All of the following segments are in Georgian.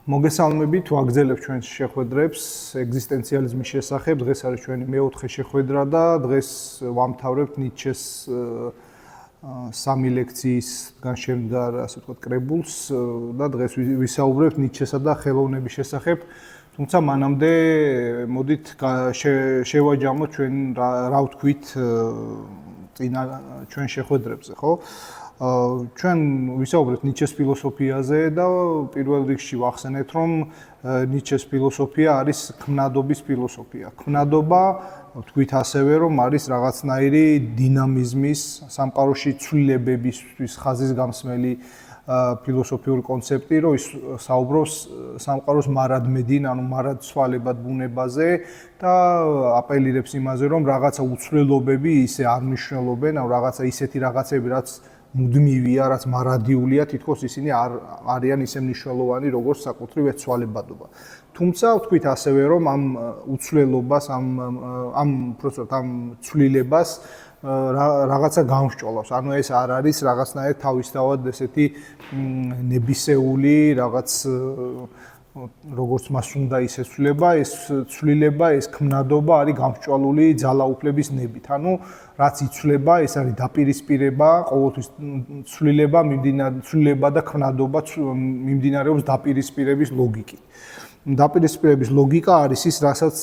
მოგესალმებით, ვაგრძელებ ჩვენს შეხვედრებს ეგზისტენციალიზმის შესახებ. დღეს არის ჩვენი მეოთხე შეხვედრა და დღეს ვამთავრებთ ნიცშეს სამი ლექციისგან შემდგარ, ასე ვთქვათ, კრებულს და დღეს ვისაუბრებთ ნიცშესა და ხელოვნების შესახებ. თუმცა მანამდე მოდით შევაჯამოთ ჩვენ რა ვთქვით წინა ჩვენ შეხვედრებზე, ხო? ჩვენ ვისაუბრებთ ნიცშეს ფილოსოფიაზე და პირველ რიგში ვახსენეთ, რომ ნიცშეს ფილოსოფია არის ქმნადობის ფილოსოფია. ქმნადობა, ვთქვით ასევე, რომ არის რაღაცნაირი დინამიზმის, სამყაროში ცვლილებებისთვის ხაზის გამსმელი ფილოსოფიური კონცეფტი, რომ ის საუბრობს სამყაროს მარადმედინ, ანუ მარადცვალებად ბუნებაზე და აპელირებს იმაზე, რომ რაღაცა უცვლელობები ისე არ მნიშვნელობენ, ანუ რაღაცა ისეთი რაღაცები, რაც მუდმივია, რაც მარადიულია, თითქოს ისინი არ არიან ისე მნიშვნელოვანი, როგორც საკუთრივ ცვალებადობა. თუმცა ვთქვით ასევე, რომ ამ უცვლელობას, ამ ცვლილებას რაღაცა გამსჭვალავს. ანუ ეს არ არის რაღაცნაირ თავისთავად ესეთი ნებისეული რაღაც როგორც მას უნდა ისეცვლება, ეს ცვლილება, ეს ქმნადობა არის გამსჭვალული ძალაუფლების ნებით. ანუ რაც იცვლება, ეს არის დაპირისპირება, ყოველთვის ცვლილება და ქმნადობა მიმდინარეობს დაპირისპირების ლოგიკით. დაპირისპირების ლოგიკა არის ის, რაც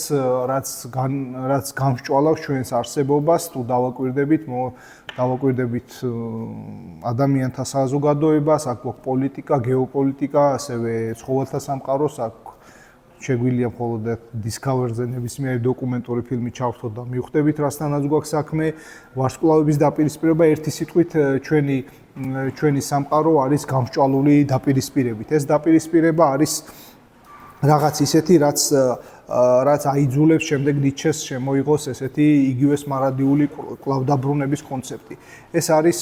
გამსჭვალავს ჩვენს არსებობას, თუ დავაკვირდებით ადამიანთა საზოგადოებას, აქ გვაქვს პოლიტიკა, გეოპოლიტიკა, ასევე ცხოველთა სამყაროს, აქ შეგვიძლია მხოლოდ Discovery-ზე ნებისმიერი დოკუმენტური ფილმი ჩავხსოთ და მივხვდებით, რასთანაც გვაქვს საქმე. ვარსკვლავების დაპირისპირება ერთი სიტყვით ჩვენი სამყარო არის გამსჭვალული დაპირისპირებით. ეს დაპირისპირება არის რაღაც ისეთი, რაც აიძულებს შემდეგ ნიცშეს შემოიღოს ესეთი იგივეს მარადიული კვლავდაბრუნების კონცეფტი. ეს არის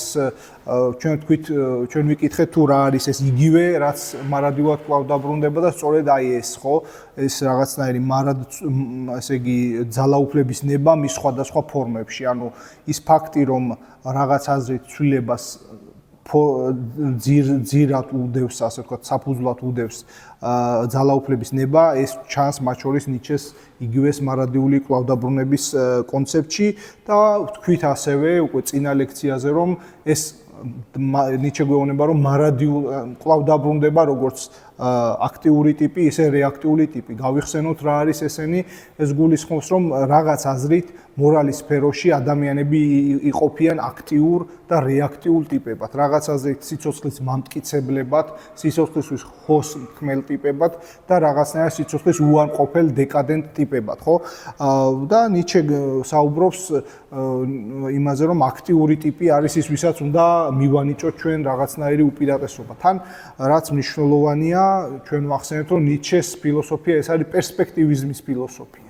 ჩვენ ვიკითხეთ თუ რა არის ეს იგივე, რაც მარადიულად კვლავდაბრუნდება და სწორედ აი ეს, ხო? ეს რაღაცნაირი ესე იგი ძალაუფლების ნება მის სხვადასხვა ფორმებში. ანუ ის ფაქტი, რომ რაღაც აზრით ცვლილებას ძირად უდევს, ასე ვთქვათ, საფუძვლად უდევს ძალაუფლების ნება, ეს ჩანს მათ შორის ნიცშეს იგივეს მარადიული კვლავდაბრუნების კონცეფტში და ვთქვით ასევე უკვე წინა ლექციაზე, რომ ეს ნიცშე გვეუბნება, რომ კვლავდაბრუნდება როგორც აქტიური ტიპი, ისე რეაქტიული ტიპი. გავიხსენოთ რა არის ესენი, ეს გულისხმობს, რომ რაღაც აზრით მორალის სფეროში ადამიანები იყოფიან აქტიურ და რეაქტიულ ტიპებად. რაღაც აზრით სიცოცხლის მამტკიცებლებად, სიცოცხლის ხოსმქმელ ტიპებად და რაღაცნაირ სიცოცხლის უარყოფელ დეკადენტ ტიპებად, ხო? და ნიცშე საუბრობს იმაზე, რომ აქტიური ტიპი არის ის, ვისაც უნდა მივანიჭოთ ჩვენ რაღაცნაირი უპირატესობა. თან რაც მნიშვნელოვანია, ჩვენ ვახსენეთ, რომ ნიცშეს ფილოსოფია ეს არის პერსპექტივიზმის ფილოსოფია.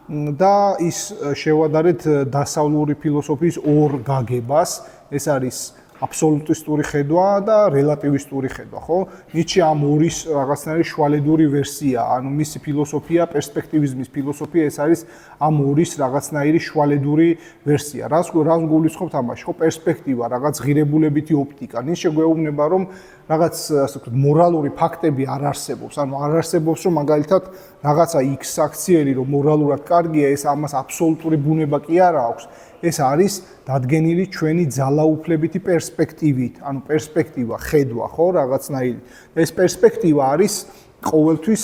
და ის შევადარეთ დასავლური ფილოსოფიის ორ გაგებას, ეს არის აბსოლუტისტური ხედვა და რელატივისტური ხედვა, ხო? ნიცშე ამ ორის რაღაცნაირი შუალედური ვერსია, ანუ მისი ფილოსოფია, პერსპექტივიზმის ფილოსოფია, ეს არის ამ ორის რაღაცნაირი შუალედური ვერსია. რას გულისხმობთ ამაში, ხო? პერსპექტივა, რაღაც ღირებულებითი ოპტიკა. ნიცშე გვეუბნება, რომ რაღაც ასე ვთქვათ, მორალური ფაქტები არ არსებობს, ანუ არ არსებობს, რომ მაგალითად რაღაცა X აქციელი, რომ მორალურად კარგია, ეს ამას აბსოლუტური ბუნება კი არ აქვს. ეს არის დადგენილი ჩვენი ძალაუფლებითი პერსპექტივით, ანუ პერსპექტივა, ხედვა, ხო, რაღაცნაირი. ეს პერსპექტივა არის ყოველთვის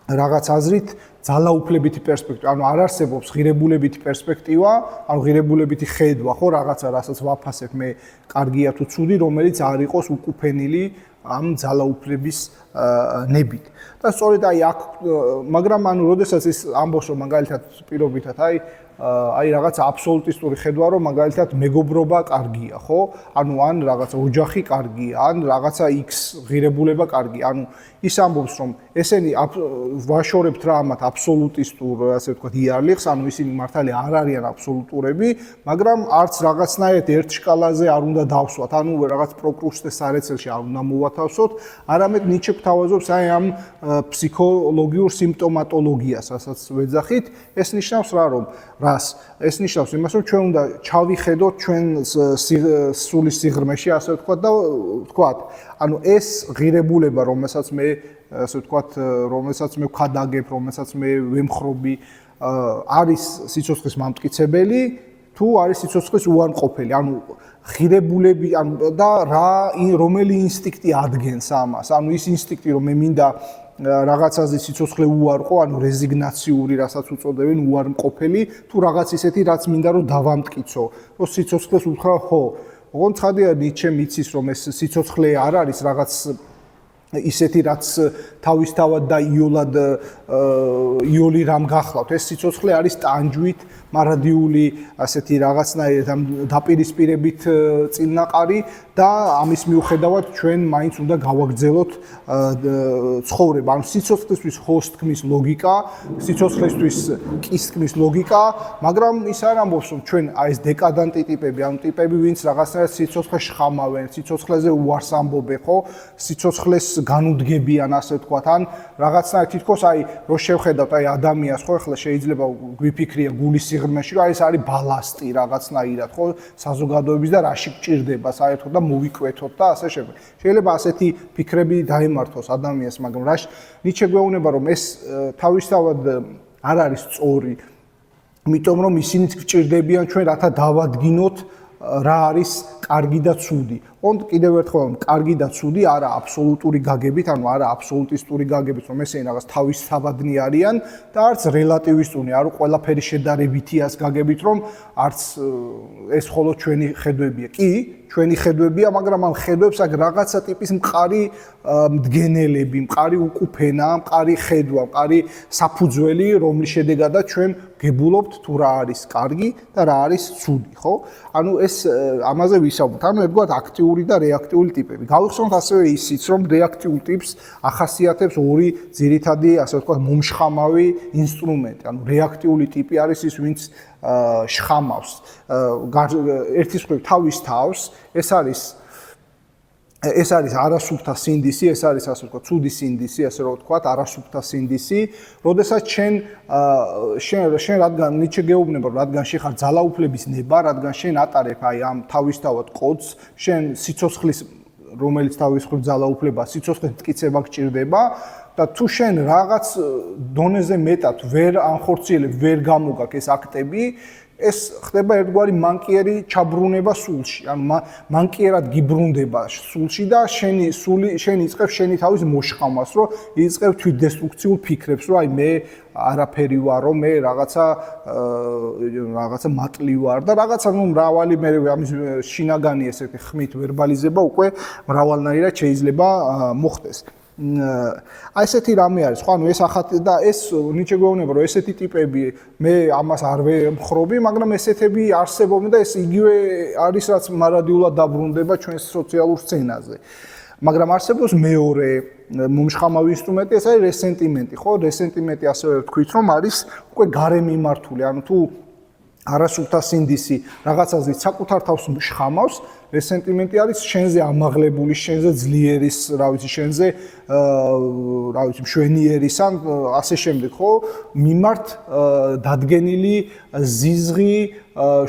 რაღაც აზრით ძალაუფლებითი პერსპექტივა, ანუ არ არსებობს ღირებულებითი პერსპექტივა, ანუ ღირებულებითი ხედვა, ხო, რაღაცა, რასაც ვაფასებ მე, კარგია თუ ცუდი, რომელიც არ იყოს უკუფენილი ამ ძალაუფლების ნებით. და სწორედ აი აქ, მაგრამ ანუ როდესაც ის ამბობს, რომ მაგალითად პირობითად აი რაღაცა აბსოლუტისტური ხედვა, რომ მაგალითად მეგობრობა კარგია, ხო? ანუ ან რაღაცა ოჯახი კარგია, ან რაღაცა X ღირებულება კარგია. ანუ ის ამბობს, რომ ესენი ვაშორებთ რა ამათ აბსოლუტისტურ, ასე ვთქვათ, იარლიხს, ანუ ისინი მართალია არ არიან აბსოლუტურები, მაგრამ არც რაღაცნაირად ერთ შკალაზე არ უნდა დავსვათ, ანუ რაღაც პროკრუსტეს სარეცელში არ უნდა მოვათავსოთ, არამედ ნიცშე გვთავაზობს აი ამ ფსიქოლოგიურ სიმპტომატოლოგიას, რასაც ვეძახით, ეს ნიშნავს რა, რომ რას? ეს ნიშნავს იმას, რომ ჩვენ უნდა ჩავიხედოთ ჩვენ სული სიღრმეში, ასე ვთქვათ და ვთქვათ, ანუ ეს ღირებულება, რომელსაც მე ასე ვთქვათ, რომელსაც მე ვქადაგებ, რომელსაც მე ვემხრობი, არის სიცოცხლის მამტკიცებელი თუ არის სიცოცხლის უარყოფელი, ანუ ღირებულები და რომელი ინსტინქტი ადგენს ამას, ანუ ის ინსტინქტი, რომ მე მინდა რაღაცაზე სიცოცხლე უარყო, ანუ რეზიგნაციური, რასაც უწოდებენ, უარყოფელი, თუ რაღაც ისეთი, რაც მინდა რომ დავამტკიცო, რომ სიცოცხლეს უთხრა ხო. ოღონდ ცხადია ნიჩემ იცის, რომ ეს სიცოცხლე არ არის რაღაც ისეთი, რაც თავისთავად და იოლი რამ გახლავთ. ეს სიცოცხლე არის ტანჯვით, მარადიული, ასეთი რაღაცნაირი დაპირისპირებით წინაყარი და ამის მიუხედავად ჩვენ მაინც უნდა გავაგრძელოთ ცხოვრება. ანუ სიცოცხლისთვის ხოს თქმის ლოგიკა, სიცოცხლისთვის კის თქმის ლოგიკა, მაგრამ ის არ ამბობს, რომ ჩვენ აი ეს დეკადანტი ტიპები, ანუ ტიპები, ვინც რაღაცნაირად სიცოცხლეს შხამავენ, სიცოცხლეზე უარს ამბობენ, ხო? სიცოცხლეს განუდგებიან, ასე ვთქვათ, ან რაღაცნაირად თითქოს აი რო შევხედავთ აი ადამიანს, ხო, ახლა შეიძლება გვიფიქრია გულის სიღრმეში, რომ აი ეს არის ბალასტი რაღაცნაირად, ხო, საზოგადოების და რაში გჭირდება საერთოდ და მოვიკვეთოთ და ასე შემდეგ. შეიძლება ასეთი ფიქრები დაემართოს ადამიანს, მაგრამ რაში ნიჩე გვეუბნება, რომ ეს თავისთავად არ არის სწორი, იმიტომ რომ ისინიც გჭირდებიან ჩვენ რათა დავადგინოთ რა არის კარგი და ცუდი. ოღონდ კიდევ ერთხელ კარგი და ცუდი არა აბსოლუტური გაგებით, ანუ არა აბსოლუტისტური გაგებით, რომ ესენი რაღაც თავისთავადნი არიან და არც რელატივისტური, არ ყველაფერი შედარებითიას გაგებით, რომ არც ეს მხოლოდ ჩვენი ხედვებია. კი, ჩვენი ხედვებია, მაგრამ ამ ხედვებს აქ რაღაცა ტიპის მყარი მდგენელები, მყარი უკუფენა, მყარი ხედვა, მყარი საფუძველი, რომლის შედეგადაც ჩვენ გებულობთ თუ რა არის კარგი და რა არის ცუდი, ხო? ანუ ეს ამაზე ვისაუბროთ. ანუ ერთგვარად აქტიური და რეაქტიული ტიპები. გავიხსენოთ ასევე ისიც, რომ რეაქტიულ ტიპს ახასიათებს ორი ძირითადი, ასე ვთქვათ, მომშხამავი ინსტრუმენტი. ანუ რეაქტიული ტიპი არის ის, ვინც შხამავს ერთის მხრივ თავის თავს, ეს არის არასუფთა სინდისი, ეს არის ასე ვთქვათ, ცუდი სინდისი, ასე რომ ვთქვათ, არასუფთა სინდისი, როდესაც შენ რადგან ნიჩე გეუბნება, რადგან შენ ხარ ძალაუფლების ნება, რადგან შენ ატარებ აი ამ თავისთავად კოდს, შენ სიცოცხლის, რომელიც თავის მხრივ ძალაუფლება, სიცოცხლის მტკიცება გჭირდება და თუ შენ რაღაც დონეზე მეტად ვერ ანხორციელებ, ვერ გამოგაქ ეს აქტები, ეს ხდება ერთგვარი მანკიერი ჩაბრუნება სულში. ანუ მანკიერად გიბრუნდება სულში და შენ იწყებ შენი თავის მოშხამას, რომ იწყებ თვითდესტრუქციულ ფიქრებს, რომ აი მე არაფერი ვარ, რომ მე რაღაცა მატლი ვარ და რაღაცა მრავალი მე ამის შინაგანი ესეთი ხმით ვერბალიზება უკვე მრავალნაირად შეიძლება მოხდეს. აი ესეთი რამე არის, ხო, ანუ ეს ახალი და ეს ნიჩე გვეუბნება, რომ ესეთი ტიპები მე ამას არ ვემხრობი, მაგრამ ესეთები არსებობენ და ეს იგივე არის, რაც მარადიულად დაბრუნდება ჩვენს სოციალურ სცენაზე. მაგრამ არსებობს მეორე მომშხამავი ინსტრუმენტი, ეს არის რესენტიმენტი, ხო? რესენტიმენტი ასევე ვთქვით, რომ არის უკვე გარემიმართული, ანუ თუ არასუფთა სინდისი რაღაცაზე საკუთარ თავს შხამავს, რესენტიმენტი არის შენზე ამაღლებული, შენზე ძლიერის, რა ვიცი, შენზე რა ვიცი, მშვენიერის ან ასე შემდეგ, ხო? მიმართ დადგენილი ზიზღი,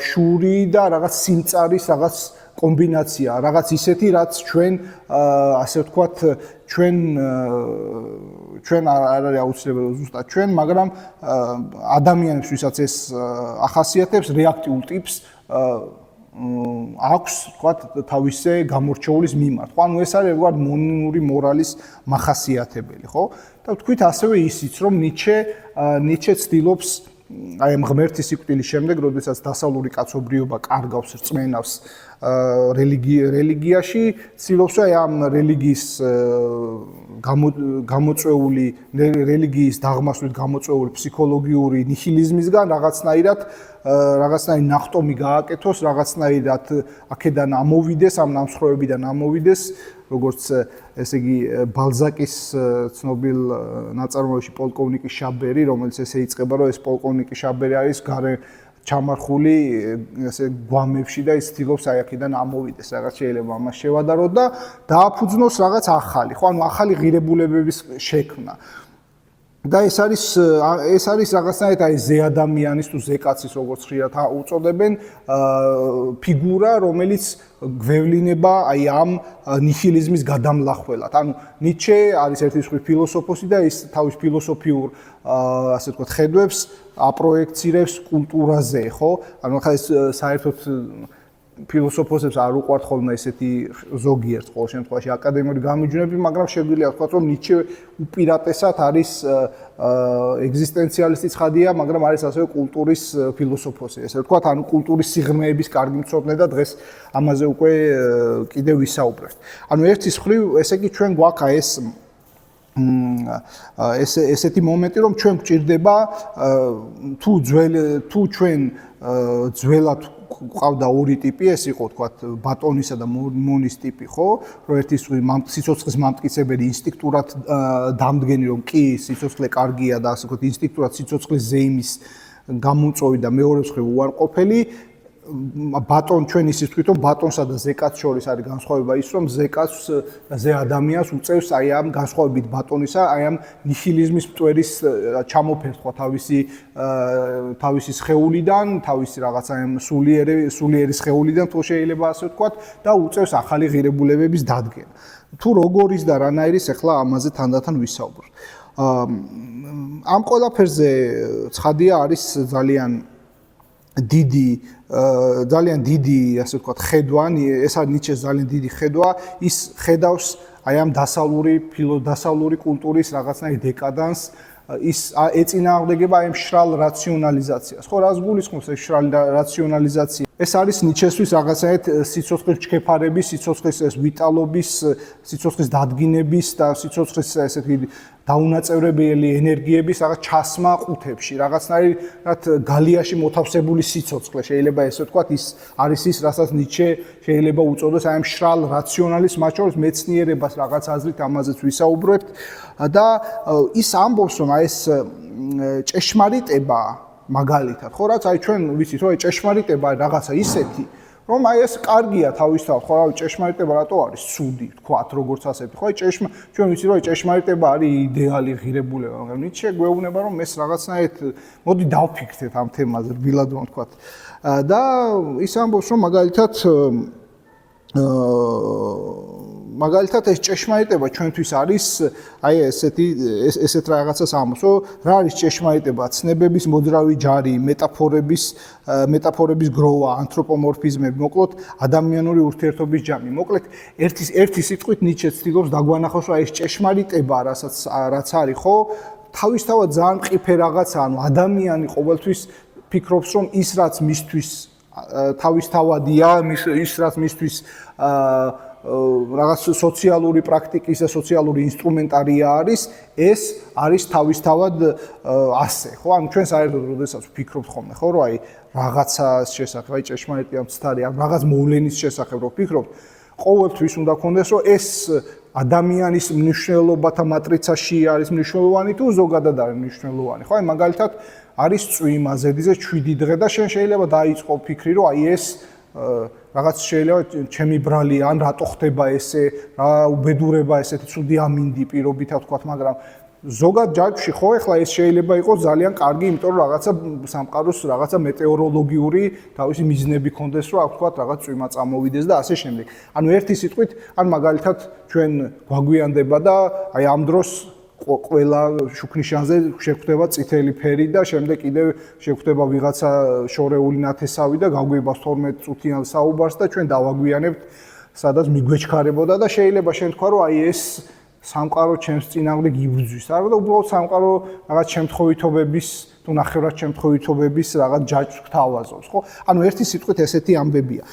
შური და რაღაც სიმწარის რაღაც კომბინაცია, რაღაც ისეთი, რაც ჩვენ ასე ვთქვათ, ჩვენ არ არის აუცილებელი ზუსტად ჩვენ, მაგრამ ადამიანებს, ვისაც ეს ახასიათებს, რეაქტიულ ტიპს აქვს, ვთქვათ, თავისე გამორჩეულის მიმართ. ხო, ანუ ეს არის ერთგვარად მონური მორალის მახასიათებელი, ხო? და ვთქვით ასევე ისიც, რომ ნიჩე ცდილობს აი ამ ღმერთის სიკვდილის შემდეგ, როდესაც დასავლური კაცობრიობა კარგავს, რწმენავს რელიგიაში, ცდილობს აი ამ რელიგიის გამოწვეული რელიგიის დაღმასვლით გამოწვეული ფსიქოლოგიური ნიჰილიზმისგან რაღაცნაირად ნახტომი გააკეთოს, რაღაცნაირად აქედან ამოვიდეს, ამ ნამსხვრევებიდან ამოვიდეს, როგორც ესე იგი ბალზაკის ცნობილ ნაწარმოებში პოლკოვნიკი შაბერი, რომელიც ესე იწყება, რომ ეს პოლკოვნიკი შაბერი არის გარე ჩამარხული ესე გვამებში და ის ცდილობს აი აქედან ამოვიდეს, რაღაც შეიძლება ამას შევადაროთ და დააფუძნოს რაღაც ახალი, ხო, ანუ ახალი ღირებულებების შექმნა. და ეს არის რაღაცნაირად აი ზე ადამიანის თუ ზე კაცის როგორც ხშირად უწოდებენ ფიგურა, რომელიც გვევლინება აი ამ ნიჰილიზმის გადამლახველად. ანუ ნიცშე არის ერთი მსხვილი ფილოსოფოსი და ის თავის ფილოსოფიურ ასე ვთქვათ ხედვებს აპროექცირებს კულტურაზე, ხო? ანუ ხა ეს საერთოდ ფილოსოფოსებს არ უყვართ ხოლმე ესეთი ზოგიერთ ყოველ შემთხვევაში აკადემიური გამიჯვენები, მაგრამ შეგვიძლია ვთქვათ, რომ ნიცშე უპირატესად არის ეგზისტენციალისტი ცხადია, მაგრამ არის ასევე კულტურის ფილოსოფოსი, ესე ვთქვათ, ანუ კულტურის სიღრმეების კარგი მცოდნე და დღეს ამაზე უკვე კიდევ ვისაუბრებთ. ანუ ერთის მხრივ, ესე იგი ჩვენ გვაქვს ესეთი მომენტი, რომ ჩვენ გვჭირდება თუ ჩვენ ძველად ყავდა ორი ტიპი, ეს იყო თქვათ ბატონისა და მონის ტიპი, ხო? რომ ერთის სიცოცხლის მამტკიცებელი ინსტინქტურად დამდგენი, რომ კი სიცოცხლე კარგია და ასე ვთქვათ ინსტინქტურად სიცოცხლის ზეიმის გამოწვევი და მეორე მხრივ უარყოფელი ჩვენ ისიც ვთქვით, რომ ბატონსა და ზეკაც შორის არის განსხვავება ის, რომ ზეკაც ზე ადამიანს უწევს აი ამ განსხვავებით ბატონისა, აი ამ ნიჰილიზმის მტვერის ჩამოფერს ხო თავისი სხეულიდან, თავისი რაღაცა ამ სულიერი სხეულიდან თუ შეიძლება ასე ვთქვათ და უწევს ახალი ღირებულებების დადგენა. თუ როგორ ის და რანაირის ახლა ამაზე თანდათან ვისაუბროთ. ამ ყველაფერზე ცხადია არის ძალიან დიდი, ასე ვთქვათ, ხედვა, ეს არის ნიცშეს ძალიან დიდი ხედვა, ის ხედავს აი ამ დასავლური კულტურის რაღაცნაირ დეკადანს, ის ეწინააღმდეგება ამ შრალ რაციონალიზაციას. ხო, რას გულისხმობს ეს შრალ რაციონალიზაცია? ეს არის ნიცშესთვის რაღაცნაირად სიცოცხლის ჩქეფარების, სიცოცხლის ეს ვიტალობის, სიცოცხლის დადგინების და სიცოცხლის ესეთი დაუნაწევრებელი ენერგიების რაღაც ჩასმა ყუთებში, რაღაცნაირად გალიაში მოთავსებული სიცოცხლე, შეიძლება ესე ვთქვათ, ის არის ის, რასაც ნიცშე შეიძლება უწოდეს აი ამ შრალ რაციონალის მათ შორის მეცნიერებას რაღაც აზრით ამაზეც ვისაუბრებთ და ის ამბობს, რომ აი ეს ჭეშმარიტება მაგალითად, ხო, რაც აი ჩვენ ვიცით, რომ ჭეშმარიტება რაღაცა ისეთი, რომ აი ეს კარგია თავისთავად, ხო, რა ჭეშმარიტება რატო არის ცუდი, თქვათ, როგორც ასეთი, ხო, ჩვენ ვიცით, რომ ჭეშმარიტება არის იდეალი ღირებულება, მაგრამ ნიცშე გვეუბნება, რომ ეს რაღაცნაირად მოდი დავფიქრდეთ ამ თემაზე, რბილად რომ თქვათ. და ის ამბობს, რომ მაგალითად ეს ჭეშმარიტება ჩვენთვის არის აი ესეთ რაღაცას ამბობს, რომ რა არის ჭეშმარიტება? ცნებების მოძრავი ჯარი, მეტაფორების გროვა, ანთროპომორფიზმები, მოკლედ ადამიანური ურთიერთობის ჯამი. მოკლედ ერთი სიტყვით ნიცშე ცდილობს დაგვანახოს, რომ აი ეს ჭეშმარიტება, რაც არის, ხო, თავისთავად ძალიან მყიფე რაღაცა, ანუ ადამიანი ყოველთვის ფიქრობს, რომ ის რაც მისთვის თავისთავადია, ის რაც მისთვის რაღაც სოციალური პრაქტიკის და სოციალური ინსტრუმენტარია არის, ეს არის თავისთავად ასე, ხო? ანუ ჩვენ საერთოდ როდესაც ვფიქრობთ ხოლმე, ხო, რომ აი რაღაცას შესახებ, აი ჭეშმარიტია მცდარი, ან რაღაც მოვლენის შესახებ რო ვფიქრობთ, ყოველთვის უნდა გქონდეს, რომ ეს ადამიანის მნიშვნელობათა მატრიცაში არის მნიშვნელოვანი თუ ზოგადად არის მნიშვნელოვანი, ხო? აი მაგალითად არის წვიმა ზედიზე 7 დღე და შენ შეიძლება დაიწყო ფიქრი, რომ აი ეს რაღაც შეიძლება ჩემი ბრალი ან რატო ხდება ესე, რა უბედურება ესეთი ცუდი ამინდი პირობითად ვთქვათ, მაგრამ ზოგად ჯაჭვში ხო ეხლა ეს შეიძლება იყოს ძალიან კარგი, იმიტომ რომ რაღაცა სამყაროს რაღაცა მეტეოროლოგიური თავისი მიზნები ქონდეს, რომ აქ ვთქვათ რაღაც წვიმა წამოვიდეს და ასე შემდეგ. ანუ ერთი სიტყვით, ან მაგალითად ჩვენ გვაგვიანდება და აი ამ დროს ყველა შუქნიშანზე შეგვხვდება წითელი ფერი და შემდეგ კიდევ შეგვხვდება ვიღაცა შორეული ნათესავი და გაგვიებას 12 წუთიან საუბარს და ჩვენ დავაგვიანებთ სადაც მიგვეჩქარებოდა და შეიძლება შენ თქვა რომ აი ეს სამყარო ჩემს წინააღმდეგ იბრძვის. არა და უბრალოდ სამყარო რაღაც შემთხვევითობების თუ ნახევრად შემთხვევითობების რაღაც ჯაჭვს გთავაზობს, ხო? ანუ ერთი სიტყვით ესეთი ამბებია.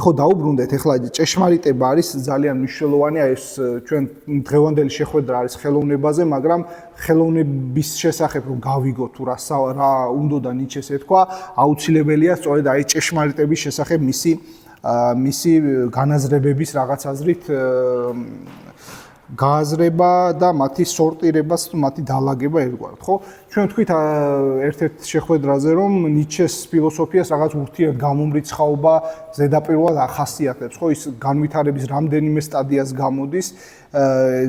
ხო დაუბრუნდეთ, ახლა ჭეშმარიტება არის ძალიან მნიშვნელოვანი, აი ეს ჩვენ დღევანდელი შეხვედრა არის ხელოვნებაზე, მაგრამ ხელოვნების შესახებ რომ გავიგოთ თუ რა უნდა და ნიცშეს ეთქვა, აუცილებელია სწორედ აი ჭეშმარიტების შესახებ მისი განაზრებების რაღაც აზრით გააზრება და მათი სორტირებას, მათი დალაგება ერთგვარად, ხო? ჩვენ თქვით ერთ-ერთ შეხვედრაზე, რომ ნიჩეს ფილოსოფიას რაღაც ურთიერთ გამომრიცხაობა ზედაპირულად ახასიათებს, ხო? ის განვითარების რამდენიმე სტადიას გამოდის.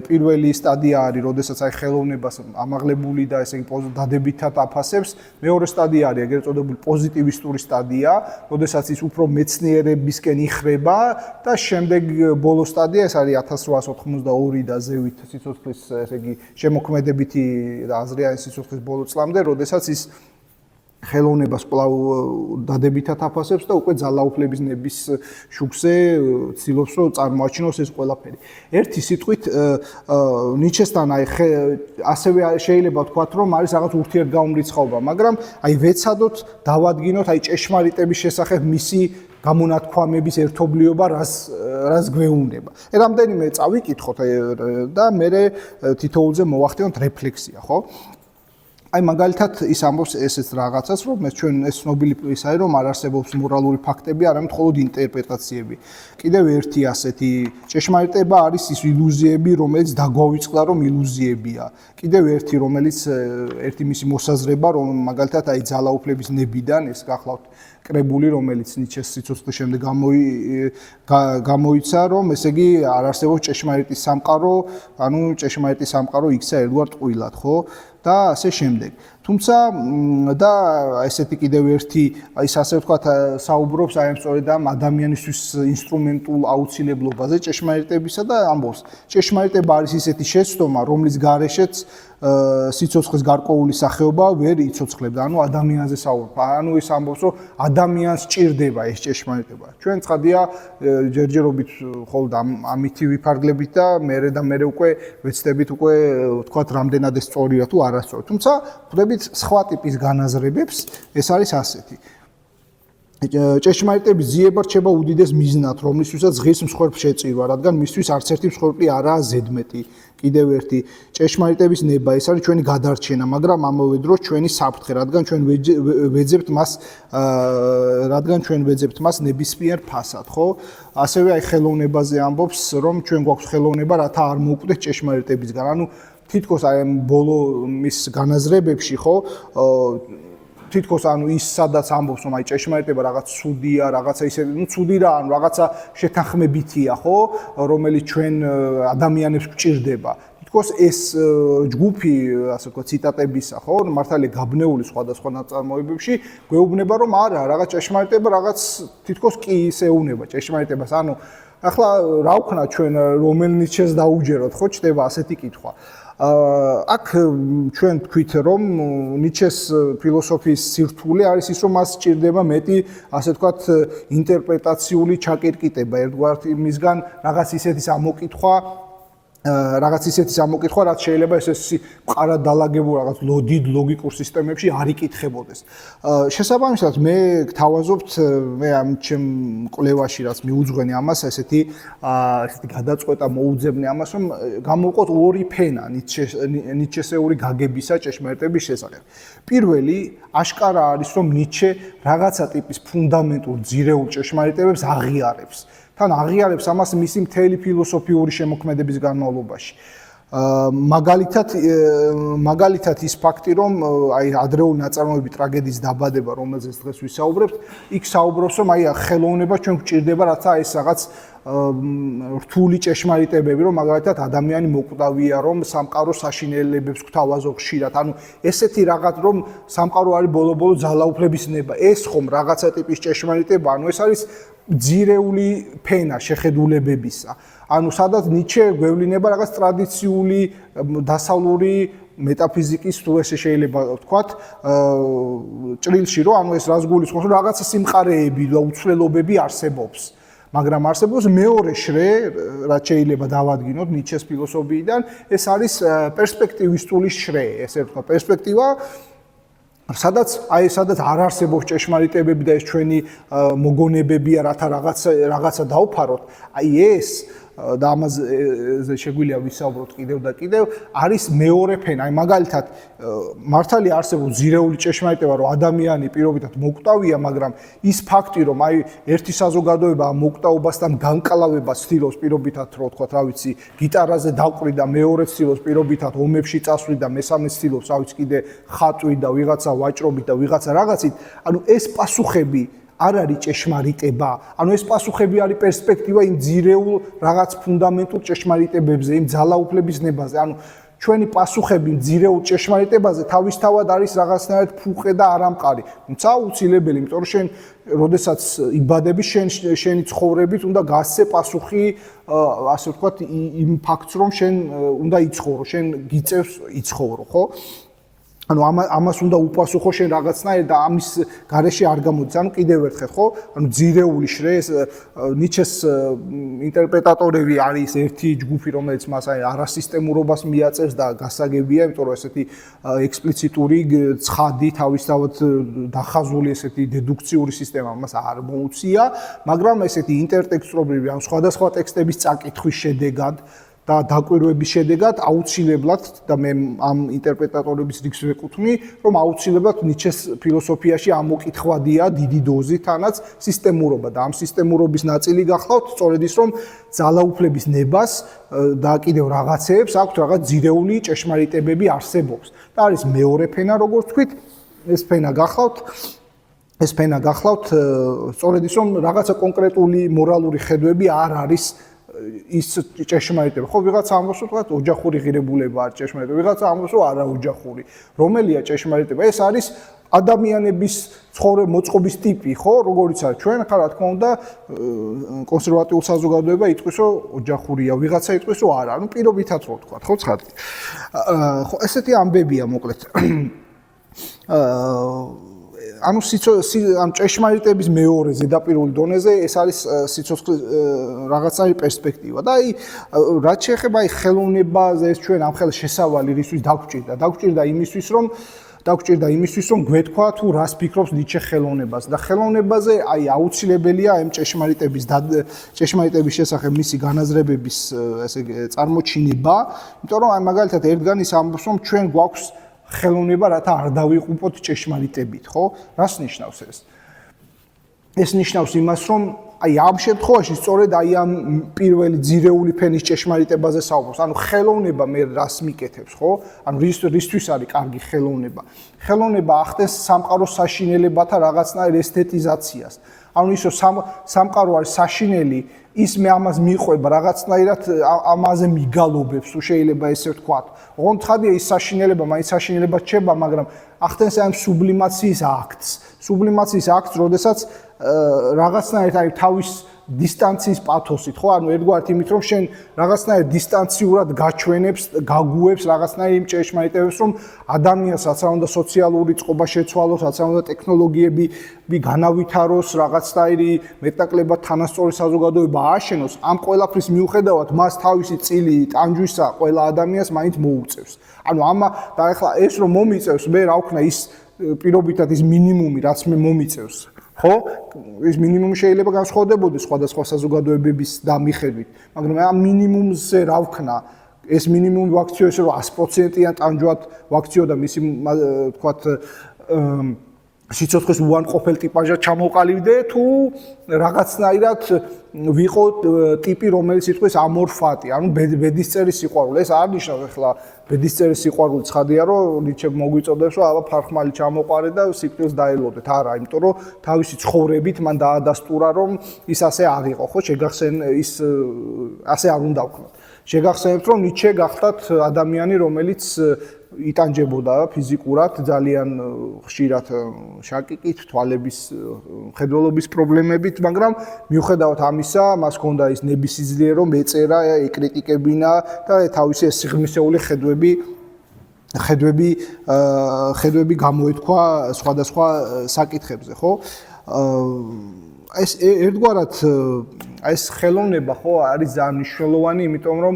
პირველი სტადია არის, როდესაც აი ხელოვნებას ამაღლებული და ესე იგი დადებითად აფასებს. მეორე სტადია არის ეგრეთ წოდებული პოზიტივისტური სტადია, როდესაც ის უფრო მეცნიერებისკენ იხრება და შემდეგ ბოლო სტადია ეს არის 1882 და ზევით სიცოცხლის ესე იგი შემოქმედებითი აზრიანი სიცოცხლის ბოლო წლამდე, როდესაც ის ხელოვნებას კვლავ დადებითად აფასებს და უკვე ძალაუფლების ნების შუქზე ცდილობს რომ წარმოაჩინოს ეს ყველაფერი. ერთი სიტყვით ნიჩესთან აი ასევე შეიძლება ვთქვათ რომ არის რაღაც ურთიერთგამომრიცხაობა, მაგრამ აი ვეცადოთ დავადგინოთ აი ჭეშმარიტების შესახებ მისი გამონათქვამების ერთობლიობა რას გვეუბნება. რამდენიმე წავიკითხოთ და მე თითოეულზე მოვახდინოთ რეფლექსია, ხო? აი მაგალითად ის ამბობს ესეც რაღაცას, რომ ჩვენ ეს ცნობილი ის არის, რომ არ არსებობს მორალური ფაქტები, არამედ მხოლოდ ინტერპრეტაციები. კიდევ ერთი ასეთი ჭეშმარიტება არის ის ილუზიები, რომელიც დაგვავიწყდა, რომ ილუზიებია. კიდევ ერთი, რომელიც ერთი მისი მოსაზრება, რომ მაგალითად აი ძალაუფლების ნებიდან ეს გახლავთ კრებული, რომელიც ნიჩეს სიცოცხლის შემდეგ გამოიცა, რომ ესე იგი არ არსებობს ჭეშმარიტი სამყარო, ანუ ჭეშმარიტი სამყარო იქცა ერთგვარ ტყუილად, ხო? და ასე შემდეგ. თუმცა და ესეთი კიდევ ერთი ის ასე ვთქვათ საუბრობს აი სწორედ ამ ადამიანისთვის ინსტრუმენტულ აუცილებლობაზე ჭეშმარიტებისა და ამბობს ჭეშმარიტება არის ისეთი შეცდომა, რომლის გარეშეც სიცოცხლის გარკვეული სახეობა ვერ იცოცხლებდა, ანუ ადამიანზე საუბრობ. ანუ ის ამბობს, რომ ადამიანს ჭირდება ეს ჭეშმარიტება. ჩვენ ცხადია ჯერჯერობით ხოლმე ამითი ვიფარგლებით და მე უკვე ვეცდებით უკვე ვთქვათ რამდენად ეს სწორია თუ არასწორი. თუმცა ხვდებით სხვა ტიპის განაზრებებს, ეს არის ასეთი. ჭეშმარიტების ძიება რჩება უდიდეს მიზნად, რომლისთვისაც ღირს მსხვერპლ შეწირვა, რადგან მისთვის არც ერთი მსხვერპლი არაა ზედმეტი. კიდევ ერთი ჭეშმარიტების ნება, ეს არის ჩვენი გადარჩენა, მაგრამ ამავე დროს ჩვენი საფრთხე, რადგან ჩვენ ვეძებთ მას ნებისმიერ ფასად, ხო? ასევე აი ხელოვნებაზე ამბობს, რომ ჩვენ გვაქვს ხელოვნება, რათა არ მოვკვდეთ ჭეშმარიტებისგან. ანუ თითქოს აი ბოლო მის განაზრებებში, ხო? თითქოს ანუ ის სადაც ამბობს რომ აი ჭეშმარიტება რაღაც ცუდია, რაღაცა ისე, ну ცუდი რა, ანუ რაღაცა შეთანხმებითია, ხო, რომელიც ჩვენ ადამიანებს გვჭირდება. თითქოს ეს ჯგუფი, ასე ვთქვათ, ციტატებისა, ხო, მართალია გაბნეული სხვადასხვა ნაწარმოებებში, გვეუბნება რომ არა, რაღაც ჭეშმარიტება რაღაც თითქოს კი ისეუნება ჭეშმარიტებას. ანუ ახლა რა ვქნა ჩვენ რომელ ნიჩეს დაუჯეროთ, ხო, ჩდება ასეთი კითხვა. აქ ჩვენ თქვით რომ ნიჩეს ფილოსოფიის სირთულე არის ის რომ მას სჭირდება მეტი ასე ვთქვათ ინტერპრეტაციული ჩაკირკიტება ერთგვარად იმისგან რაღაც ისეთის ამოკითხვა რაც შეიძლება ეს მყარად დალაგებულ რაღაც დიდ ლოგიკურ სისტემებში არ იკითხებოდეს. შესაბამისად მე გთავაზობთ მე ამ ჩემ კვლევაში რაც მიუძღვენი ამას ესეთი გადაწყვეტა მოუძებნე ამას რომ გამოვყოთ ორი ფენა ნიჩესეული გაგებისა ჭეშმარიტების შესახებ. პირველი აშკარა არის რომ ნიჩე რაღაცა ტიპის ფუნდამენტურ ძირეულ ჭეშმარიტებებს აღიარებს. თან აღიარებს ამას მისი მთელი ფილოსოფიური შემოქმედების განმავლობაში. მაგალითად ის ფაქტი, რომ აი ადრეული ნაწარმოები ტრაგედიის დაბადება, რომელზეც დღეს ვისაუბრებთ, იქ საუბრობს, რომ აი ხელოვნება ჩვენ გვჭირდება, რათა ეს რაღაც რთული ჭეშმარიტებები, რომ მაგალითად ადამიანი მოკვდავია, რომ სამყარო საშინელებებს გვთავაზო ხშირად. ანუ ესეთი რაღაც, რომ სამყარო არის ბოლო-ბოლო ძალაუფლების ნება. ეს ხომ რაღაცა ტიპის ჭეშმარიტება, ანუ ეს არის ძირეული ფენა შეხედულებებისა. ანუ სადაც ნიჩე გვევლინება რაღაც ტრადიციული დასავლური მეტაფიზიკის თუ ესე შეიძლება ვთქვათ ჭრილში რომ ანუ ეს რას გულისხმობს რომ რაღაცა სიმყარეები და უცვლელობები არსებობს. მაგრამ არსებობს მეორე შრე, რაც შეიძლება დავადგინოთ ნიჩეს ფილოსოფიიდან, ეს არის პერსპექტივისტული შრე, ესე ვთქვათ, პერსპექტივა სადაც არ არსებობს ჭეშმარიტებები და ეს ჩვენი მოგონებებია, რათა რაღაცა დავფაროთ. აი ეს და ამაზე შეგვიძლია ვისაუბროთ კიდევ და კიდევ, არის მეორე ფენა. აი მაგალითად, მართალია არსებობს ძირეული ჭეშმარიტება, რომ ადამიანი პირობითად მოკვდავია, მაგრამ ის ფაქტი, რომ აი ერთი საზოგადოება ამ მოკვდავებასთან განკლავებას ცდილობს პირობითად, რო ვთქვათ, რა ვიცი, გიტარაზე დაკვრი და მეორე ცდილობს პირობითად ომებში წასვლი და მესამე ცდილობს, რა ვიცი, კიდე ხატვი და ვიღაცა ვაჭრობით და ვიღაცა რაღაცით, ანუ ეს პასუხები არ არის ჭეშმარიტება, ანუ ეს პასუხები არის პერსპექტივა იმ ძირეულ რაღაც ფუნდამენტურ ჭეშმარიტებებზე, იმ ძალაუფლების ნებაზე, ანუ ჩვენი პასუხები ძირეულ ჭეშმარიტებაზე თავისთავად არის რაღაცნაირად ფუყე და არამყარი. თუმცა აუცილებელი, იმიტომ რომ შენ როდესაც იბადები, შენი ცხოვრებით უნდა გასცე პასუხი, ასე ვთქვათ, იმ ფაქტს, რომ შენ უნდა იცხოვრო, შენ გიწევს იცხოვრო, ხო? ანუ ამას უნდა უპასუხო შენ რაღაცნაირად და ამის გარეშე არ გამოდის. ანუ კიდევ ერთხელ, ხო? ანუ ძირეული შრე ეს ნიჩეს ინტერპრეტატორები არის ერთი ჯგუფი, რომელიც მას არასისტემურობას მიაწევს და გასაგებია, იმიტომ რომ ესეთი ექსპლიციტური ცხადი თავისთავად დახაზული ესეთი დედუქციური სისტემა მას არ მოუწია, მაგრამ ესეთი ინტერტექსტურობრივი ან სხვადასხვა ტექსტების წაკითხვის შედეგად და დაკვირვების შედეგად აუცილებლად და მე ამ ინტერპრეტატორების რიგს ვეკუთვნი, რომ აუცილებლად ნიჩეს ფილოსოფიაში ამოკითხვადია დიდი დოზით თანაც სისტემურობა და ამ სისტემურობის ნაწილი გახლავთ სწორედ ის, რომ ძალაუფლების ნებას და კიდევ რაღაცეებს აქვთ რაღაც ძირეული ჭეშმარიტებები არსებობს. და არის მეორე ფენა, როგორც ვთქვით, ეს ფენა გახლავთ სწორედ ის, რომ რაღაცა კონკრეტული მორალური ხედვები არ არის ის ჭეშმარიტება. ხო, ვიღაცა ამბობს, რომ თქვა ოჯახური ღირებულება არის ჭეშმარიტება, ვიღაცა ამბობს, რომ არა ოჯახური. რომელია ჭეშმარიტება? ეს არის ადამიანების მოწყობის ტიპი, ხო, როგორიც არის ჩვენ, ხა რა თქმა უნდა, კონსერვატიულ საზოგადოება იტყვის, რომ ოჯახურია, ვიღაცა იტყვის, რომ არა. ანუ პირობითად რო თქვა, ხო, ცხადით. ხო, ესეთი ამბებია, მოკლედ. ანუ ჭეშმარიტების მეორე ზედაპირული დონეზე ეს არის სიცოცხლის რაღაცნაირი პერსპექტივა და აი რაც შეეხება აი ხელოვნებაზე ეს ჩვენ ამ ხელს შესავალი რისთვის დაგვჭირდა იმისთვის რომ გვეთქვა თუ რას ფიქრობს ნიჩე ხელოვნებას და ხელოვნებაზე აი აუცილებელია ამ ჭეშმარიტების შესახებ მისი განაზრებების ესე წარმოჩინება, იმიტომ რომ აი მაგალითად ერთგან ის ამბობს რომ ჩვენ გვაქვს ხელოვნება რათა არ დავიყუპოთ ჭეშმარიტებით, ხო? რას ნიშნავს ეს? ეს ნიშნავს იმას, რომ აი ამ შემთხვევაში სწორედ აი ამ პირველი ძირეული ფენის ჭეშმარიტებაზე საუბრობს. ანუ ხელოვნება მე რას მიკეთებს, ხო? ანუ რისთვის არის კარგი ხელოვნება? ხელოვნება ახდენს სამყაროს საშინელებათა რაღაცნაირ ესთეტიზაციას. ანუ ისო სამყარო არის საშინელი, ის მე ამას მიყვება რაღაცნაირად ამაზე მიგალობებს, თუ შეიძლება ესე ვთქვათ. ოღონდ ცხადია ის საშინელება, მაინც საშინელება რჩება, მაგრამ ახდენს ამ სუბლიმაციის აქტს. სუბლიმაციის აქტს, როდესაც რაღაცნაირად აი თავის დისტანციის პათოსით, ხო? ანუ ერთგვარად იმით, რომ შენ რაღაცნაირად დისტანციურად გაჩვენებს, გაგუებს რაღაცნაირ იმ ჭეშმარიტებებს, რომ ადამიანს რაც უნდა სოციალური წყობა შეცვალოს, რაც უნდა ტექნოლოგიები განავითაროს, რაღაცნაირი მეტნაკლებად თანასწორი საზოგადოება ააშენოს, ამ ყველაფრის მიუხედავად მას თავისი წილი ტანჯვისა ყველა ადამიანს მაინც მოუწევს. ანუ და ახლა ეს რომ მომიწევს, მე რა ვქნა ის პირობითად ის მინიმუმი, რაც მე მომიწევს, ხო? ის მინიმუმი შეიძლება განსხვავდებოდეს სხვადასხვა საზოგადოებების და მიხედვით, მაგრამ ამ მინიმუმზე რა ვქნა? ეს მინიმუმი ვაქციო ესე რომ 100%-იან ტანჯვად ვაქციო და მისი ვთქვათ სიცოცხლის უარყოფელ ტიპაჟად ჩამოყალიბდე თუ რაღაცნაირად ვიყო ტიპი, რომელიც იტყვის ამორფატი, ანუ ბედისწერის სიყვარული. ეს არ ნიშნავს ახლა ბედისწერის სიყვარული ცხადია, რომ ნიჩე მოგვიწოდებს, რომ აბა ფარხმალი ჩამოყარე და სიკვდილს დაელოდეთ. არა, იმიტომ რომ თავისი ცხოვრებით მან დაადასტურა, რომ ის ასე არ იყო, ხო? ის ასე არ უნდა ვქნათ. შეგახსენებთ, რომ ნიჩე გახდათ ადამიანი, რომელიც იტანჯებოდა ფიზიკურად ძალიან ხშირად შაკიკით, თვალების მხედველობის პრობლემებით, მაგრამ მიუხედავად ამისა, მას ჰქონდა ის ნებისმიერი რომ ეწერა, ეკრიტიკებინა და თავისი სიღრმისეული ხედვები გამოეთქვა სხვადასხვა საკითხებზე, ხო? ეს ერთგვარად ეს ხელოვნება ხო არის ძალიან მნიშვნელოვანი, იმიტომ რომ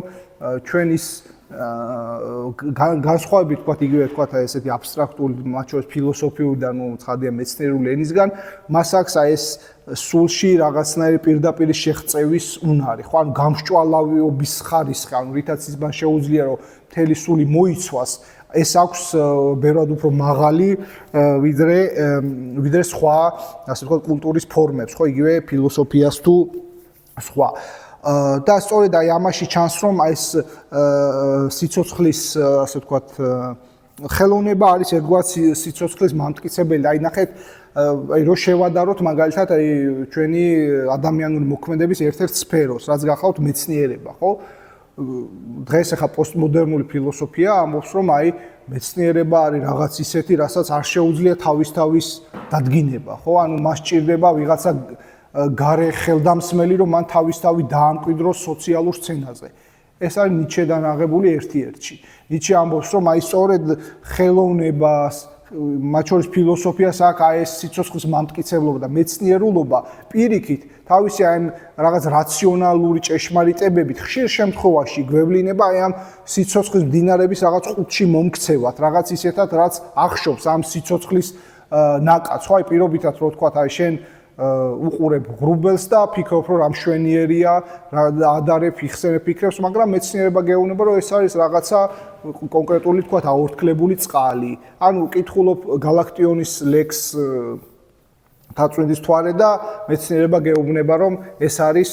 ჩვენ ის განსხვავებით თქვა იგივე თქვა ესეთი აბსტრაქტული მათ შორის ფილოსოფიურიდან ცხადია მეცნიერული ენისგან მას აქვს აი ეს სულში რაღაცნაირი პირდაპირ შეღწევის უნარი ხო ანუ გამსჭვალავიობის ხარისხი ანუ რითაც ის მან შეუძლია რომ მთელი სული მოიცვას ეს აქვს ბევრად უფრო მაღალი ვიდრე სხვა ასე ვთქვათ კულტურის ფორმებს ხო იგივე ფილოსოფიას თუ სხვა და სწორედ აი ამაში ჩანს რომ აი ეს სიცოცხლის ასე ვთქვათ ხელოვნება არის ერთგვარ სიცოცხლის მამტკიცებელი აი ნახეთ აი რო შევადაროთ მაგალითად აი ჩვენი ადამიანური მოქმედების ერთ-ერთ სფეროს რაც გახლავთ მეცნიერება ხო დღეს ახლა პოსტმოდერნული ფილოსოფია ამბობს რომ აი მეცნიერება არის რაღაც ისეთი რასაც არ შეუძლია თავის დადგინება ხო ანუ მას ჭირდება ვიღაცა გარე ხელდამსმელი რომ მან თავისთავად დაამკვიდროს სოციალურ სცენაზე ეს არის ნიჩედან აღებული ერთ-ერთი ნიჩე ამბობს რომ აი სწორედ ხელოვნებას მათ შორის ფილოსოფიას აქვს აი ეს სიცოცხლის მამტკიცებლობა და მეცნიერულობა პირიქით თავისი აი რაღაც რაციონალური ჭეშმარიტებებით ხშირ შემთხვევაში გვევლინება აი ამ სიცოცხლის მდინარების რაღაც ყუთში მომქცევად რაღაც ისეთად რაც ახშობს ამ სიცოცხლის ნაკადს ხო აი პირობითად რო თქვა აი შენ უყურებ ღრუბელს და ფიქრობ რომ რამ შვენიერია ადარებ იხსენებ ფიქრებს მაგრამ მეცნიერება გეუბნება რომ ეს არის რაღაცა კონკრეტული თქვა აორთქლებული წყალი ანუ კითხულობ galaktionis lex დაწვენდის თვარე და მეცნიერება გეუბნება რომ ეს არის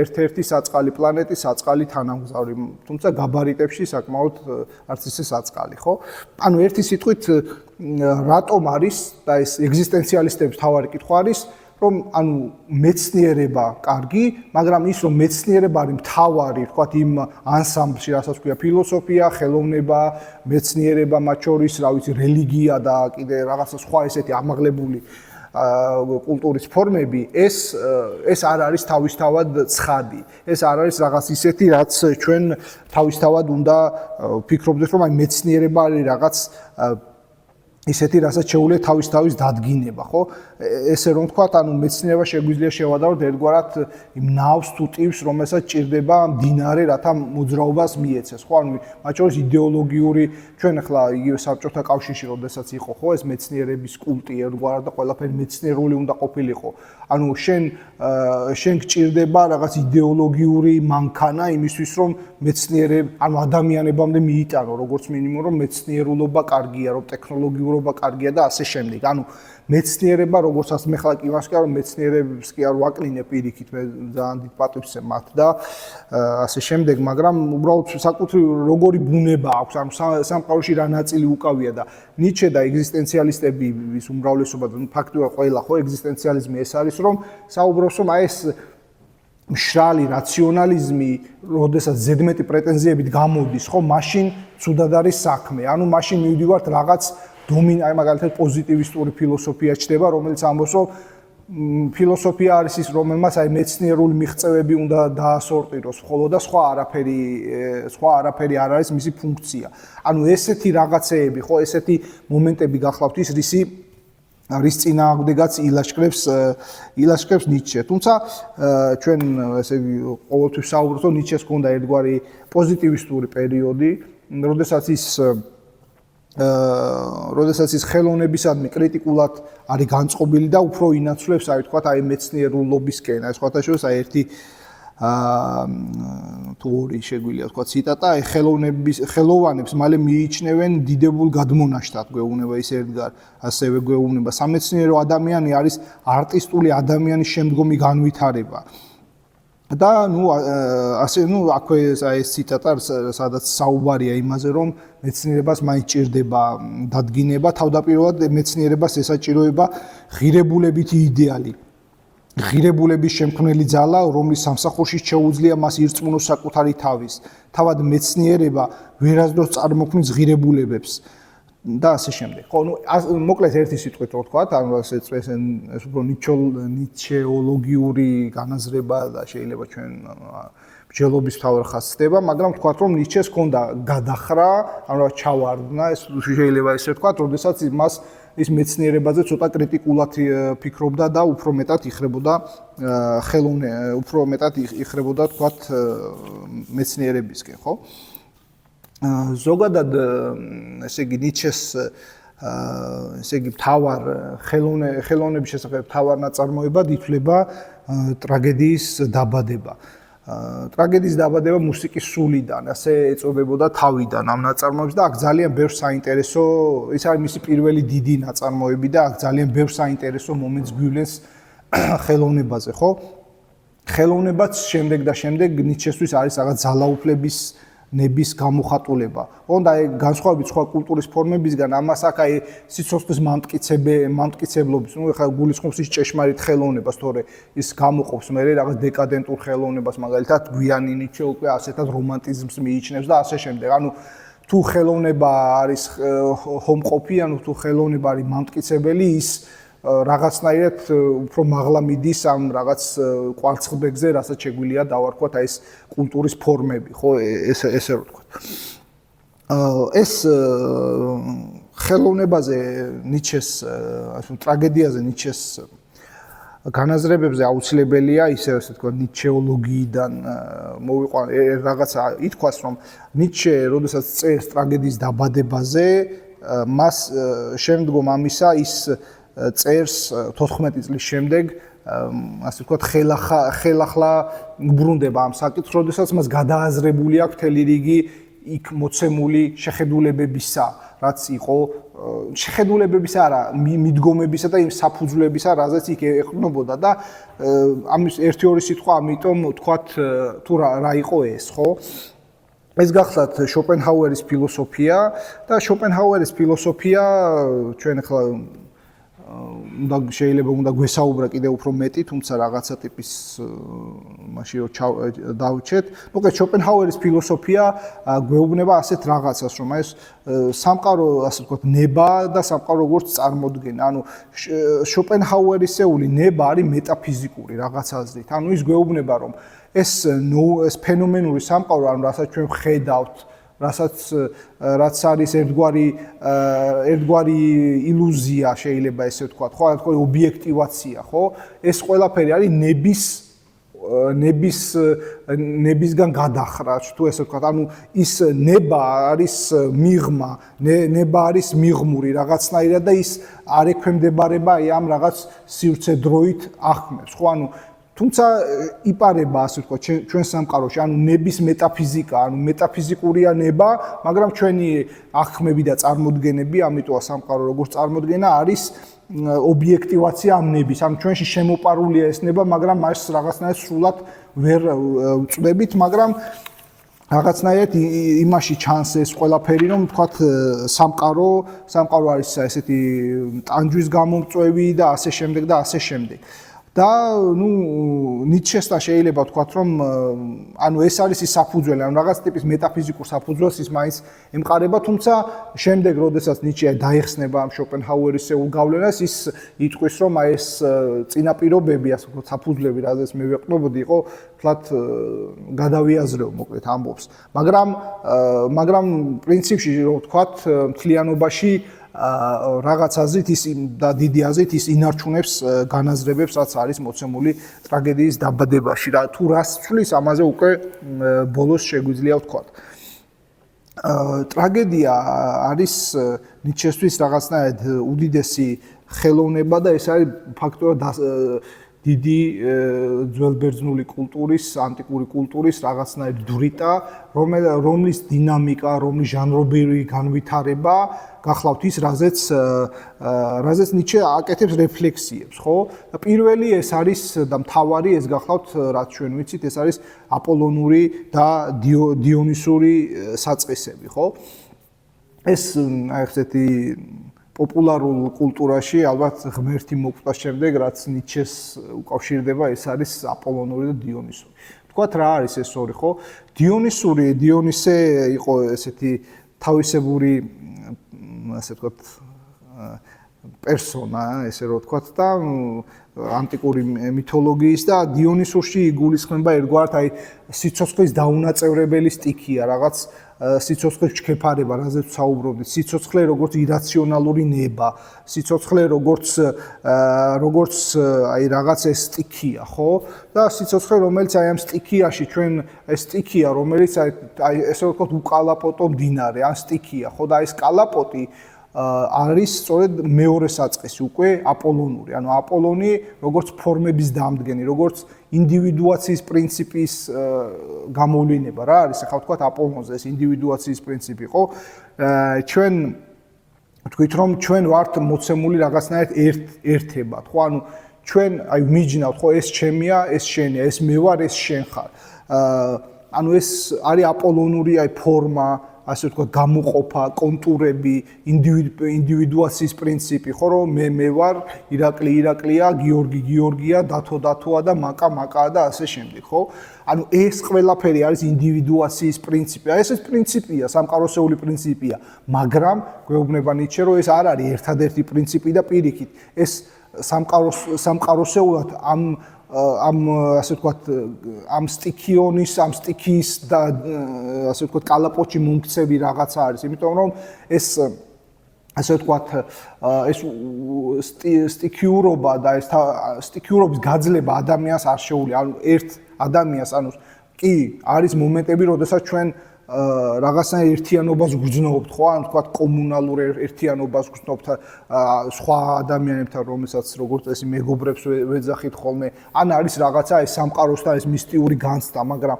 ერთ-ერთი საწყალი პლანეტი საწყალი თანამგზავრი თუმცა გაბარიტებში საკმაოდ არც ისე საწყალი ხო ანუ ერთი სიტყვით რატომ არის და ეს ეგზისტენციალისტების თავარი კითხვა არის რომ ანუ მეცნიერება კარგი მაგრამ ის რომ მეცნიერება არის მთავარი ვთქვათ იმ ანსამბლში რასაც ქვია ფილოსოფია ხელოვნება მეცნიერება მათ შორის რა ვიცი რელიგია და კიდე რაღაცა სხვა ესეთი ამაღლებული კულტურის ფორმები ეს არ არის თავისთავად ცხადი ეს არ არის რაღაც ისეთი რაც ჩვენ თავისთავად უნდა ფიქრობდეთ რომ აი მეცნიერება არის რაღაც ისეთი რასაც შეუძლია თავის დადგინება ხო ესე რომ თქვა ანუ მეცნიერება შეგვიძლია შევადაროთ ერთგვარად იმ ნავს თუ ტივს რომელსაც ჭირდება მდინარე რათა მოძრაობას მიეცეს ხო ანუ მათ შორის იდეოლოგიური ჩვენ ახლა იგივე საბჭოთა კავშირში როდესაც იყო ხო ეს მეცნიერების კულტი ერთგვარად და ყველაფერი მეცნიერული უნდა ყოფილიყო ანუ შენ გჭირდება რაღაც იდეოლოგიური მანქანა იმისთვის რომ მეცნიერება ანუ ადამიანებამდე მიიტანო როგორც მინიმუმ რომ მეცნიერულობა კარგია რომ ტექნოლოგიურობა კარგია და ასე შემდეგ ანუ მეცნიერება როგორცაც მე ხლა კი ვასკა რომ მეცნიერებს კი არ ვაკნინე პირიქით მე ძალიან დიდ პატივს ემართ და ასე შემდეგ მაგრამ უბრალოდ საკუთრივ როგორი ბუნება აქვს ანუ სამყაროში რა ნაწილი უკავია და ნიჩე და ეგზისტენციალისტები ვის უმრავლესობა და ფაქტობრივად ყველა ხო ეგზისტენციალიზმი ეს არის რომ საუბრობს რომ აი ეს მშრალი რაციონალიზმი როდესაც ზედმეტი პრეტენზიებით გამოდის ხო მაშინ ცუდად არის საქმე ანუ მაშინ მივდივართ რაღაც აი მაგალითად პოზიტივისტური ფილოსოფია ჩდება რომელიც ამბობს რომ ფილოსოფია არის ის რომელმაც აი მეცნიერული მიღწევები უნდა დაასორტიროს ხოლო და სხვა არაფერი არ არის მისი ფუნქცია ანუ ესეთი რაღაცეები ხო ესეთი მომენტები გახლავთ ის რის წინააღმდეგაც ილაშქრებს ნიჩე თუმცა ჩვენ ესე იგი ყოველთვის საუბრობთ რომ ნიჩეს ჰქონდა ერთგვარი პოზიტივისტური პერიოდი როდესაც ის ხელოვნებისადმი კრიტიკულად არის განწყობილი და უფრო ინაცვლებს აი თქვა აი მეცნიერულობისკენ აი სხვათა შორის აი ერთი თუ ორი შეგვიძლია თქვა ციტატა აი ხელოვანებს მალე მიიჩნევენ დიდებულ გადმონაშთად გვეუბნება ის ერთგარ ასევე გვეუბნება სამეცნიერო ადამიანი არის არტისტული ადამიანის შემდგომი განვითარება და აქვე ეს ციტატა სადაც საუბარია იმაზე რომ მეცნიერებას მაინც ჭირდება დადგინება თავდაპირველად მეცნიერებას ესაჭიროება ღირებულებითი იდეალი ღირებულების შემქმნელი ძალა რომლის სამსახურში შეუძლია მას ირწმუნოს საკუთარი თავად მეცნიერება ვერასდროს წარმოქმნის ღირებულებებს და ასე შემდეგ. ხო, ნუ მოკლედ ერთი სიტყვით რო ვთქვა, ანუ ეს უფრო ნიჩეოლოგიური განაზრება და შეიძლება ჩვენ მსჯელობის თავარ ხაზს ხდება, მაგრამ ვთქვა რომ ნიჩეს ჰქონდა გადახრა, ანუ ჩავარდნა, ეს შეიძლება ესე ვთქვა, როდესაც მას ის მეცნიერებაზე ცოტა კრიტიკულად ფიქრობდა და უფრო მეტად იხრებოდა უფრო მეტად იხრებოდა თქვათ მეცნიერებისკენ, ხო? ზოგადად ესე იგი ნიჩეს ესე იგი მთავარ ხელოვნების შესახებ მთავარ ნაწარმოებად ითვლება ტრაგედიის დაბადება. ტრაგედიის დაბადება მუსიკის სულიდან, ასე ეწოდებოდა თავიდან ამ ნაწარმოებს და აქ ძალიან ბევრ საინტერესო, ის არის მისი პირველი დიდი ნაწარმოები და აქ ძალიან ბევრ საინტერესო მომენტს გვივლენს ხელოვნებაზე, ხო? ხელოვნებაც შემდეგ და შემდეგ ნიჩესთვის არის რაღაც ძალაუფლების ნების გამოხატულება. Onda განსხვავებით სხვა კულტურის ფორმებისგან ამას აქ აი სიცოცხლის მამტკიცებლობის, ну ეხლა გულისხმობს ის ჭეშმარიტ ხელოვნებას, თორე ის გამოყოფს მე რაღაც დეკადენტურ ხელოვნებას, მაგალითად გვიანი ნიჩე უკვე ასეთად რომანტიზმს მიიჩნევს და ასე შემდეგ. ანუ თუ ხელოვნება არის ჰომყოფი, ანუ თუ ხელოვნება არის მამტკიცებელი, ის რაღაცნაირად უფრო მაღლა მიდის ამ რაღაც კვარცხლბეკზე, რასაც შეგვიძლია დავარქვათ აი ეს კულტურის ფორმები, ხო, ესე რო ვთქვათ. ეს ხელოვნებაზე ნიჩეს, ასე ტრაგედიაზე ნიჩეს განაზრებებზე აუცილებელია ისე ვთქვათ ნიჩეოლოგიიდან მოვიყვან რაღაცა ითქვას რომ ნიჩე როდესაც წერს ტრაგედიის დაბადებაზე მას შემდგომ ამისა ის წერს 14 წლის შემდეგ ასე ვთქვათ ხელახლა უბრუნდება ამ საკითხს, როდესაც მას გადააზრებული აქვს მთელი რიგი იქ მოცემული შეხედულებებისა, რაც იყო შეხედულებებისა არა, მიდგომებისა და იმ საფუძვლებისა, რაზეც იქ ეყრდნობოდა და ამის ერთი-ორი სიტყვა, ამიტომ ვთქვათ თუ რა იყო ეს, ხო? ეს გახლავთ შოპენჰაუერის ფილოსოფია და შოპენჰაუერის ფილოსოფია ჩვენ ახლა შეიძლება უნდა გვესაუბრა კიდევ უფრო მეტი, თუმცა რაღაცა ტიპის მაშინ რომ დავჩეთ. მოკლედ შოპენჰაუერის ფილოსოფია გვეუბნება ასეთ რაღაცას, რომ ეს სამყარო, ასე ვთქვათ, ნება და სამყარო როგორც წარმოდგენა. ანუ შოპენჰაუერისეული ნება არის მეტაფიზიკური რაღაც აზრით. ანუ ის გვეუბნება, რომ ეს ფენომენური სამყარო, ანუ რასაც ჩვენ ვხედავთ, რაც არის ერთგვარი ილუზია შეიძლება ესე ვთქვათ, ხო, თქვენ ობიექტივაცია, ხო? ეს ყველაფერი არის ნებისგან გადახრა, თუ ესე ვთქვათ, ანუ ის ნება არის მიღმა, ნება არის მიღმური რაღაცნაირად და ის არ ექვემდებარება ამ რაღაც სივრცე-დროით ახმებს, ხო? ანუ თუმცა იპარება ასე ვთქვათ ჩვენ სამყაროში, ანუ ნების მეტაფიზიკა, ანუ მეტაფიზიკურია ნება, მაგრამ ჩვენი ახმები და წარმოდგენები, ამიტომა სამყარო როგორც წარმოდგენა არის ობიექტივაცია ამ ნების, ანუ ჩვენში შემოპარულია ეს ნება, მაგრამ მას რაღაცნაირად სრულად ვერ ვწვდებით, მაგრამ რაღაცნაირად იმაში ჩანს ეს ყველაფერი, რომ ვთქვათ სამყარო არის ესეთი ტანჯვის გამომწვევი და ასე შემდეგ და ასე შემდეგ. და ნუ ნიჩესთან შეიძლება ვთქვათ რომ ანუ ეს არის ის საფუძველი, ანუ რაღაც ტიპის მეტაფიზიკურ საფუძველს ის მაინც ემყარება, თუმცა შემდეგ როდესაც ნიჩე დაიხსნება ამ შოპენჰაუერისეულ გავლენას, ის იტყვის რომ აი ეს წინაპირობები, ასე ვთქვათ, საფუძვლები, რაზეც მე ვეყნობოდი, იყო თლათ გადავიაზრეო მოკლედ ამბობს. მაგრამ პრინციპში რომ ვთქვათ, მთლიანობაში რაღაც აზრით ის და დიდი აზრით ის ინარჩუნებს განაზრებებს, რაც არის მოცემული ტრაგედიის დაბადებაში. თუ რას ცვლის, ამაზე უკვე ბოლოს შეგვიძლია ვთქვათ. ტრაგედია არის ნიჩესთვის რაღაცნაირად უდიდესი ხელოვნება და ეს არის ფაქტორად დიდი ძველბერძნული კულტურის, ანტიკური კულტურის რაღაცნაირად დრიტა, რომლის დინამიკა, რომლის ჟანრობრივი განვითარება გახლავთ ის, რაზეც ნიჩე აკეთებს რეფლექსიებს, ხო? და პირველი ეს არის და მთავარი ეს გახლავთ, რაც ჩვენ ვიცით, ეს არის აპოლონური და დიონისური საწყისები, ხო? ეს აი ესეთი პოპულარულ კულტურაში ალბათ ღმერთი მოკვდას შემდეგ, რაც ნიჩეს უკავშირდება, ეს არის აპოლონური და დიონისური. თქვათ რა არის ეს ორი, ხო? დიონისე იყო ესეთი თავისებური, ასე ვთქვათ, პერსონა, ესე რომ ვთქვათ და ანტიკური მითოლოგიის და დიონისურში იგულისხმება ერთგვარად აი სიცოცხლის დაუნაწევრებელი სტიქია, რაღაც სიცოცხლის ჩქეფარება, რაზეც საუბრობდით, სიცოცხლე როგორც ირაციონალური ნება, სიცოცხლე როგორც აი რაღაც ეს სტიქია, ხო? და სიცოცხლე რომელიც აი ამ სტიქიაში ჩვენ ეს სტიქია, რომელიც აი ესე ვთქვათ უკალაპოტო მდინარე, ან სტიქია, ხო? და ეს კალაპოტი არის სწორედ მეორე საწყისი უკვე აპოლონური. ანუ აპოლონი როგორც ფორმების დამდგენი, როგორც ინდივიდუაციის პრინციპის გამოვლინება რა არის, ახლა ვთქვათ აპოლონზე ეს ინდივიდუაციის პრინციპი, ხო? ჩვენ ვთქვით რომ ჩვენ ვართ მოცემული რაღაცნაირად ერთებად, ხო? ანუ ჩვენ აი მიჯნავთ, ხო, ეს ჩემია, ეს შენია, ეს მე ვარ, ეს შენ ხარ. ანუ ეს არის აპოლონური აი ფორმა, ასე ვთქვათ, გამოყოფა, კონტურები, ინდივიდუაციის პრინციპი, ხო, რომ მე ვარ, ირაკლია, გიორგია, დათოა და მაკაა და ასე შემდეგ, ხო? ანუ ეს ყველაფერი არის ინდივიდუაციის პრინციპი. აი ეს პრინციპია, სამყაროსეული პრინციპია, მაგრამ გვეუბნება ნიჩე, რომ ეს არ არის ერთადერთი პრინციპი და პირიქით, ეს სამყაროსეულად ამ ასე ვთქვათ ამ სტიქიის და ასე ვთქვათ კალაპოტში მომქცევი რაღაცა არის, იმიტომ რომ ეს ასე ვთქვათ ეს სტიქიურობა და ეს სტიქიურობის გაძლება ადამიანს არ შეუძლია, ანუ ერთ ადამიანს, ანუ კი არის მომენტები, როდესაც ჩვენ რაღაცნაირ ერთიანობას გრძნობთ, ხო? ან თქვათ კომუნალურ ერთიანობას გრძნობთ სხვა ადამიანებთან, რომელსაც როგორც წესი მეგობრებს ვეძახით ხოლმე, ან არის რაღაცა ეს სამყაროსთან ეს მისტიური განცდა, მაგრამ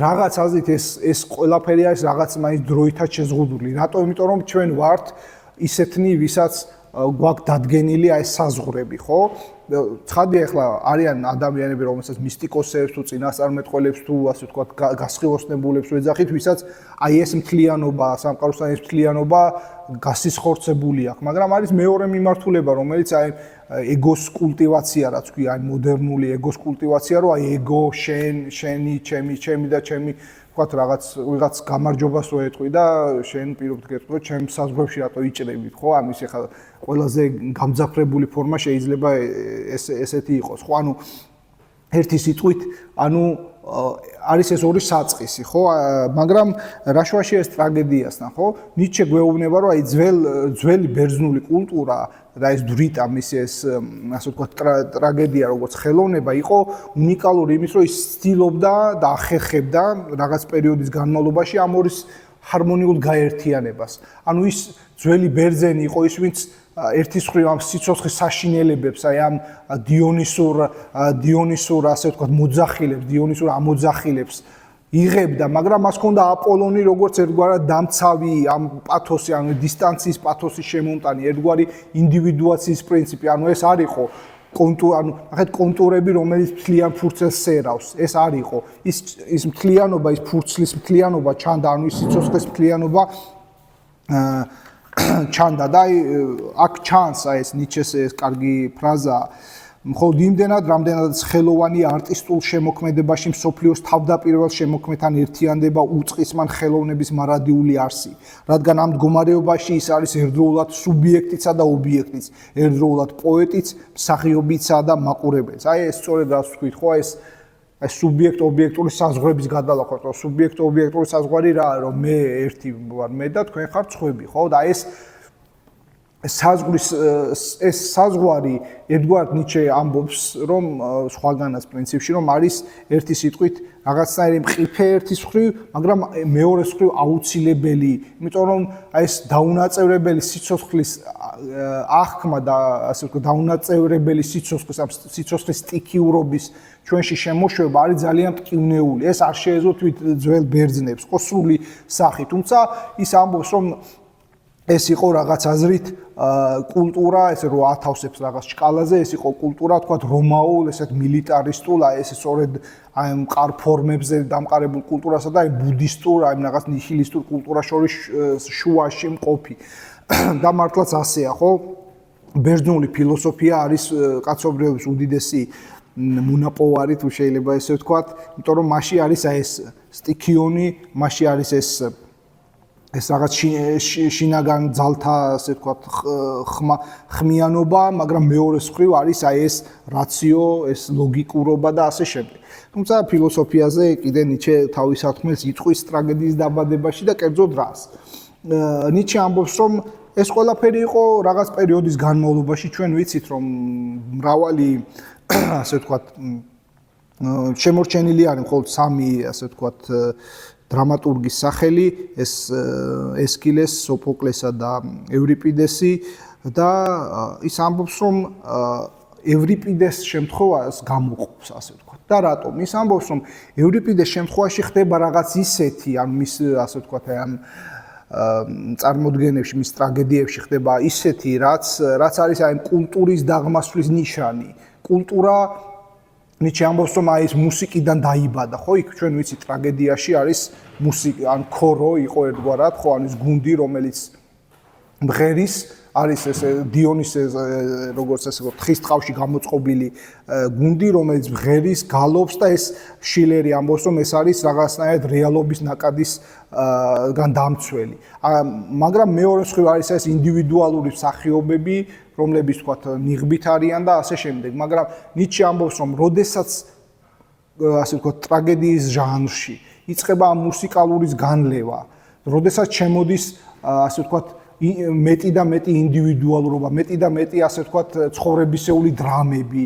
რაღაც აზრით ეს ყველაფერი არის რაღაც მაინც დროითაც შეზღუდული. რატო? იმიტომ რომ ჩვენ ვართ ისეთნი, ვისაც გვაქვს დადგენილი აი საზღვრები, ხო? ცხადია, ახლა არიან ადამიანები, რომელსაც მისტიკოსებს თუ წინასწარმეტყველებს თუ ასე ვთქვათ გასხივოსნებულებს ვეძახით, ვისაც აი ეს მთლიანობა, სამყაროსთან ეს მთლიანობა გასისხორცებული აქვს, მაგრამ არის მეორე მიმართულება, რომელიც აი ეგოს კულტივაცია, რაც ქვია, აი მოდერნული ეგოს კულტივაცია, რომ აი ეგო, შენი, ჩემი და ჩემი ვთქვათ ვიღაც გამარჯვებას რო ეტყვი და შენ პირობთ გეტყვი, რომ ჩემ საზღვრებში რატო იჭრებით, ხო? ამის ახლა ყველაზე გამძაფრებული ფორმა შეიძლება ესეთი იყოს, ხო? ანუ ერთი სიტყვით, ანუ არის ეს ორი საწყისი, ხო? მაგრამ რა შუაში ეს ტრაგედიასთან, ხო? ნიჩე გვეუბნება, რომ აი ძველი ბერძნული კულტურა და ეს დრიტა მის ეს ასე ვთქვათ ტრაგედია როგორც ხელოვნება იყო უნიკალური იმის, რომ ის ცდილობდა და ახერხებდა რაღაც პერიოდის განმავლობაში ამორის ჰარმონიულ გაერთიანებას. ანუ ის ძველი ბერძენი იყო ის, ვინც ერთის მხრივ ამ სიცოცხლის საშინელებებს, აი ამ დიონისურ ასე ვთქვათ მოძახილებს, დიონისურ ამოძახილებს იღებდა, მაგრამ მას ჰქონდა აპოლონი როგორც ერთგვარად დამცავი ამ პათოსი, ანუ დისტანციის პათოსის შემომტანი, ერთგვარი ინდივიდუაციის პრინციპი, ანუ ეს არ იყო ანუ ნახეთ კონტურები, რომელიც მთლიან ფურცელს სერავს, ეს არ იყო. ის მთლიანობა, ის ფურცლის მთლიანობა ჩანდა, ანუ ის სიცოცხლის მთლიანობა ჩანდა და აი აქ ჩანს აი ეს ნიჩეს ეს კარგი ფრაზა, მხოლოდ იმდენად, რამდენადაც ხელოვანი არტისტულ შემოქმედებაში მსოფლიოს თავდაპირველ შემოქმედთან ერთიანდება უწყის მან ხელოვნების მარადიული არსი, რადგან ამ მდგომარეობაში ის არის ერთდროულად სუბიექტიც და ობიექტიც, ერთდროულად პოეტიც, მსახიობიცა და მაყურებელიც. აი ეს სწორედ რაც ვთქვით, ხო, ეს სუბიექტ-ობიექტური საზღვრების გადალახვა, რომ სუბიექტ-ობიექტური საზღვარი რა, რომ მე ერთი ვარ მე და თქვენ ხართ სხვები, ხო? და ეს საზღვარი ერთგვარად ნიჩე ამბობს, რომ სხვაგანაც პრინციპში, რომ არის ერთი სიტყვით რაღაცნაირი მყიფე ერთის მხრივ, მაგრამ მეორეს მხრივ აუცილებელი, იმიტომ რომ აი ეს დაუნაწევრებელი სიცოცხლის აღქმა და ასე ვთქვათ დაუნაწევრებელი სიცოცხლის სტიქიურობის ჩვენში შემოშვება არის ძალიან მტკივნეული. ეს არ შეეძლო ძველ ბერძნებს, ხო, სრული სახით, თუმცა ის ამბობს, რომ ეს იყო რაღაც აზრით კულტურა, ესე რომ ათავსებს რაღაც სკალაზე, ეს იყო კულტურა, თქვათ რომაულ, ესეთ მილიტარისტულ, აი ეს სწორედ აი მყარ ფორმებზე დამყარებულ კულტურასა და აი ბუდისტურ, აი რაღაც ნიჰილისტურ კულტურას შორის შუაში მყოფი. და მართლაც ასეა, ხო? ბერძნული ფილოსოფია არის კაცობრიობის უდიდესი მონაპოვარი, თუ შეიძლება ესე ვთქვათ, იმიტომ რომ მასში არის აი ეს სტიქიონი, მასში არის ეს რაღაც შინაგან ძალთა, ასე ვთქვათ, ხმიანობა, მაგრამ მეორე მხრივ არის აი ეს რაციო, ეს ლოგიკურობა და ასე შემდეგ. თუმცა ფილოსოფიაზე კიდე ნიჩე თავის ათქმელს იტყვის ტრაგედიის დაბადებაში და კერძოდ რას. ნიჩე ამბობს, რომ ეს ყველაფერი იყო რაღაც პერიოდის განმავლობაში, ჩვენ ვიცით, რომ მრავალი, ასე ვთქვათ, შემორჩენილი არის მხოლოდ სამი, ასე ვთქვათ, დრამატურგის სახელი, ეს ესქილეს, სოფოკლესა და ევრიპიდესი და ის ამბობს, რომ ევრიპიდეს შემთხვევას გამოყოფს, ასე ვთქვათ. და რატომ? ის ამბობს, რომ ევრიპიდეს შემთხვევაში ხდება რაღაც ისეთი, ან მის, ასე ვთქვათ, ამ წარმოდგენებში, მის ტრაგედიებში ხდება ისეთი, რაც არის აი კულტურის დაღმასვლის ნიშანი. კულტურა ნიჩე ამბობს, რომ აი ეს მუსიკიდან დაიბადა, ხო? იქ ჩვენ ვიცით ტრაგედიაში არის მუსიკა, ან ქორო იყო ერთგვარად, ხო, ან ეს გუნდი, რომელიც მღერის არის ეს დიონისეს, როგორც ასე ვთქვათ, თხის ტყავში გამოწყობილი გუნდი, რომელიც მღერის, გალობს და ეს შილერი ამბობს, რომ ეს არის რაღაცნაირად რეალობის ნაკადის დამცველი. მაგრამ მეორე მხრივ არის ეს ინდივიდუალური მსახიობები, რომლებიც ვთქვათ, ნიღბით არიან და ასე შემდეგ. მაგრამ ნიჩე ამბობს, რომ როდესაც ასე ვთქვათ, ტრაგედიის ჟანრში იწყება ამ მუსიკალურის განლევა, როდესაც შემოდის ასე ვთქვათ, მეტი და მეტი ინდივიდუალურობა, მეტი და მეტი ასე ვთქვათ, ცხოვრებისეული დრამები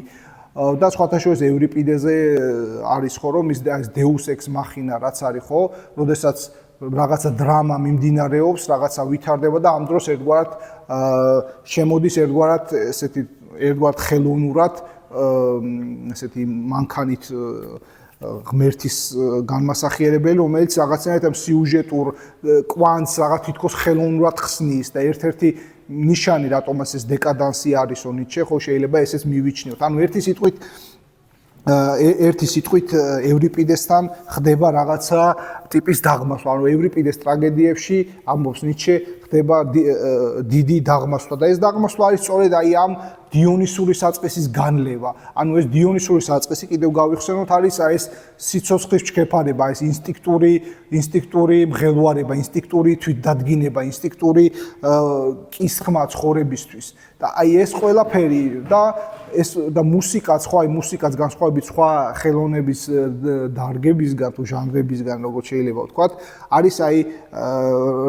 და სხვათა შორის ევრიპიდეზე არის ხო, რომ ის დეუს ექს მახინა რაც არის ხო, როდესაც რაღაცა დრამა მიმდინარეობს, რაღაცა ვითარდება და ამ დროს ერთგვარად შემოდის ერთგვარად ესეთი ერთგვარად ხელოვნურად ესეთი მანქანით ღმერთის განმასახიერებელი, რომელიც რაღაცნაირად ამ სიუჟეტურ კვანტს რაღაც თითქოს ხელოვნურად ხსნის და ერთ-ერთი ნიშანი რატომაც ეს დეკადანსი არისო ნიჩე, ხო შეიძლება ესეც მივიჩნიოთ. ანუ ერთი სიტყვით ევრიპიდესთან ხდება რაღაცა ტიპის დაღმასვლა. ანუ ევრიპიდეს ტრაგედიებში ამბობს ნიჩე ხდება დიდი დაღმასვლა და ეს დაღმასვლა არის სწორედ აი ამ დიონისური საწყისის განლევა. ანუ ეს დიონისური საწყისი კიდევ გავიხსენოთ არის აი ეს სიცოცხლის ჩქეფარება, ეს ინსტინქტური მღელვარება, ინსტინქტური თვითდადგინება, ინსტინქტური კისხმა ცხოვრებისთვის. და აი ეს ყველაფერი და მუსიკაც, ხო, აი მუსიკაც განსხვავებით სხვა ხელოვნების დარგებისგან თუ ჟანრებისგან, როგორც შეიძლება ვთქვათ, არის აი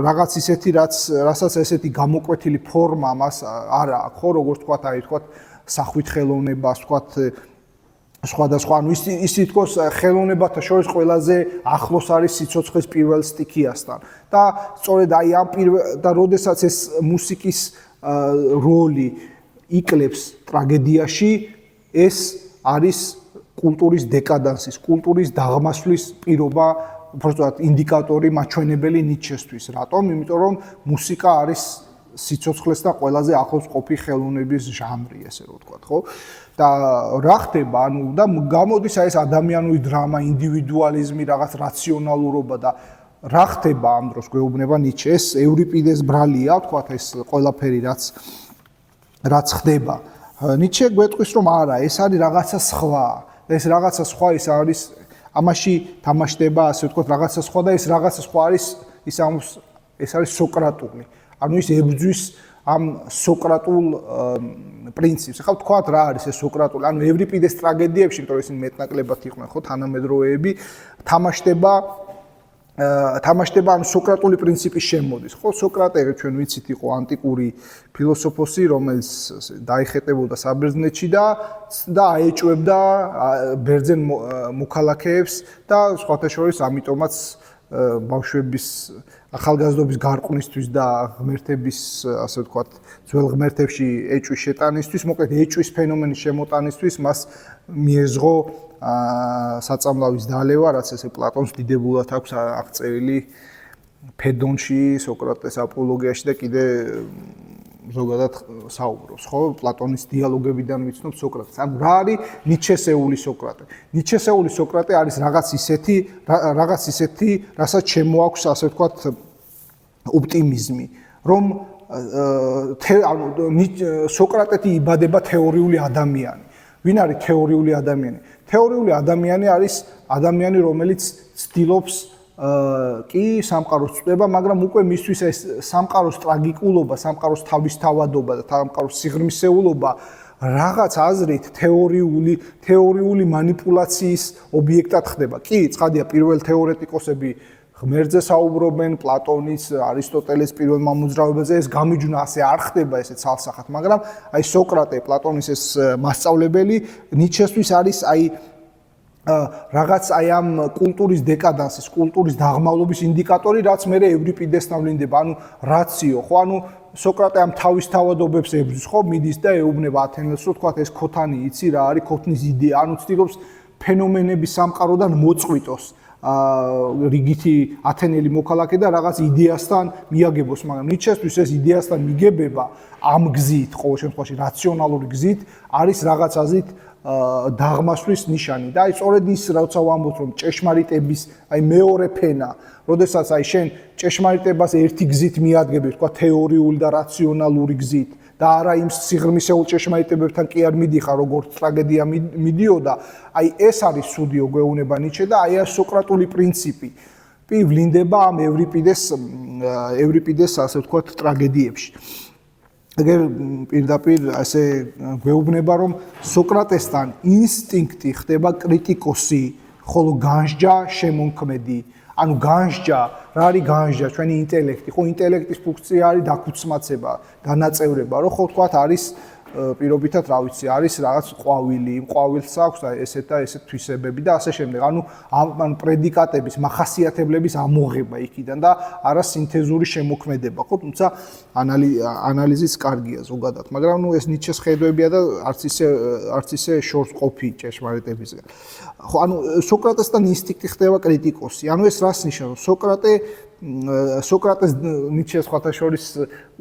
რაღაც ისეთი, რასაც ესეთი გამოკვეთილი ფორმა მას არ აქვს, ხო, როგორც ვთქვათ, აი ვთქვათ, სახვით ხელოვნებას, ვთქვათ, სხვადასხვა, ანუ ის თითქოს ხელოვნებათა შორის ყველაზე ახლოს არის სიცოცხლის პირველ სტიქიასთან. და სწორედ აი ამ და როდესაც ეს მუსიკის როლი იკლებს ტრაგედიაში, ეს არის კულტურის დეკადანსის, კულტურის დაღმასვლის პირობა, უბრალოდ ინდიკატორი, მაჩვენებელი ნიჩესთვის. რატომ? იმიტომ რომ მუსიკა არის სიცოცხლესთან ყველაზე ახლოს ყოფი ხელოვნების ჟანრი, ესე რომ ვთქვათ, ხო? და რა ხდება? ანუ და გამოდის აი ეს ადამიანური დრამა, ინდივიდუალიზმი, რაღაც რაციონალურობა და რა ხდება ამ დროს გვეუბნება ნიჩე? ეს ევრიპიდეს ბრალია, ვთქვათ, ეს ყველაფერი რაც ხდება. ნიჩე გვეტყვის, რომ არა, ეს არის რაღაცა სხვა. და ეს რაღაცა სხვა ის არის ამაში თამაშდება, ასე ვთქვათ, რაღაცა სხვა და ეს რაღაცა სხვა არის ეს არის სოკრატული. ანუ ის ებრძვის ამ სოკრატულ პრინციპს. ახლა ვთქვათ რა არის ეს სოკრატული? ანუ ევრიპიდეს ტრაგედიებში, იმიტომ რომ ისინი მეტნაკლებად იყვნენ, ხო, თანამედროვეები, თამაშდება ამ სოკრატული პრინციპის შემოდის. ხო, სოკრატე ჩვენ ვიცით იყო ანტიკური ფილოსოფოსი, რომელიც დაიხეტებოდა საბერძნეთში და აეჭვებდა ბერძენ მოქალაქეებს და სხვათა შორის ამიტომაც ბავშვების ახალგაზრდობის გარყვნისთვის და ღმერთების, ასე ვთქვათ, ძველ ღმერთებში ეჭვის შეტანისთვის, მოკლედ ეჭვის ფენომენის შემოტანისთვის მას მიეზღო საწამლავის დალევა, რაც ესე პლატონს დიდებულად აქვს აღწერილი ფედონში, სოკრატეს აპოლოგიაში და კიდე ზოგადად საუბრობს, ხო? პლატონის დიალოგებიდან ვიცნობ სოკრატეს. ანუ რა არის ნიჩესეული სოკრატე? ნიჩესეული სოკრატე არის რაღაც ისეთი, რასაც შემოაქვს, ასე ვთქვათ, ოპტიმიზმი, რომ სოკრატეთი იბადება თეორიული ადამიანი. ვინ არის თეორიული ადამიანი? თეორიული ადამიანი არის ადამიანი, რომელიც ცდილობს კი სამყაროს წვდება, მაგრამ უკვე მისთვის ეს სამყაროს ტრაგიკულობა, სამყაროს თავისთავადობა და სამყაროს სიღრმისეულობა რაღაც აზრით თეორიული манипуляციის ობიექტად ხდება. კი, ცხადია, პირველ თეორეტიკოსები ღმერთზე საუბრობენ, პლატონის, არისტოტელეს პირველ მამოძრავებაზე, ეს გამიჯვნა ასე არ ხდება ესე ცალსახად, მაგრამ აი სოკრატე, პლატონის ეს მასწავლებელი ნიჩესთვის არის აი რაღაც აი ამ კულტურის დეკადანსის, კულტურის დაღმავლობის ინდიკატორი, რაც მე ევრიპიდესთან ვლინდება, ანუ რაციო, ხო, ანუ სოკრატე ამ თავისთავადობებს ებრძვის, ხო, მიდის და ეუბნება ათენელს, რომ თქვა ეს ქოთანი იცი რა არის ქოთნის იდეა, ანუ ცდილობს ფენომენების სამყაროდან მოწყვიტოს რიგითი ათენელი მოქალაქე და რაღაც იდეასთან მიაგებოს, მაგრამ ნიჩესთვის ეს იდეასთან მიგებება ამ გზით, ყოველ შემთხვევაში რაციონალური გზით არის რაღაც აზრით დაღმასვლის ნიშანი და აი სწორედ ის როცა ვამბობთ რომ ჭეშმარიტების აი მეორე ფენა, როდესაც აი შენ ჭეშმარიტებას ერთი გზით მიადგები, თქვა თეორიული და რაციონალური გზით და არა იმ სიღრმისეულ ჭეშმარიტებებთან კი არ მიდიხარ, როგორც ტრაგედია მიდიოდა, აი ეს არის სუდიო გვეუბნება ნიჩე და აი ეს სოკრატული პრინციპი ვლინდება ამ ევრიპიდეს ასე ვთქვათ ტრაგედიებში. აგერ პირდაპირ ასე გვეუბნება რომ სოკრატესთან ინსტინქტი ხდება კრიტიკოსი, ხოლო განსჯა შემონქმედი. ანუ განსჯა, რა არის განსჯა, ჩვენი ინტელექტი, ხო ინტელექტის ფუნქცია არის დაქუცმაცება, განაწევრება, რომ ხო თქვათ არის პირობითად რა ვიცი, არის რაღაც ყვავილი, იმ ყვავილს აქვს ესეთ და ესეთ თვისებები და ასე შემდეგ. ანუ პრედიკატების, მახასიათებლების ამოღება იქიდან და არა სინთეზური შემოქმედება, ხო, თუმცა ანალიზის კარგია ზოგადად, მაგრამ ნუ ეს ნიჩეს ხედვებია და არც ისე შორს ყოფი ჭეშმარიტებისგან. ხო, ანუ სოკრატესთან ინსტინქტი ხდება კრიტიკოსი. ანუ ეს რას ნიშნავს? სოკრატეს ნიჩეს სხვათა შორის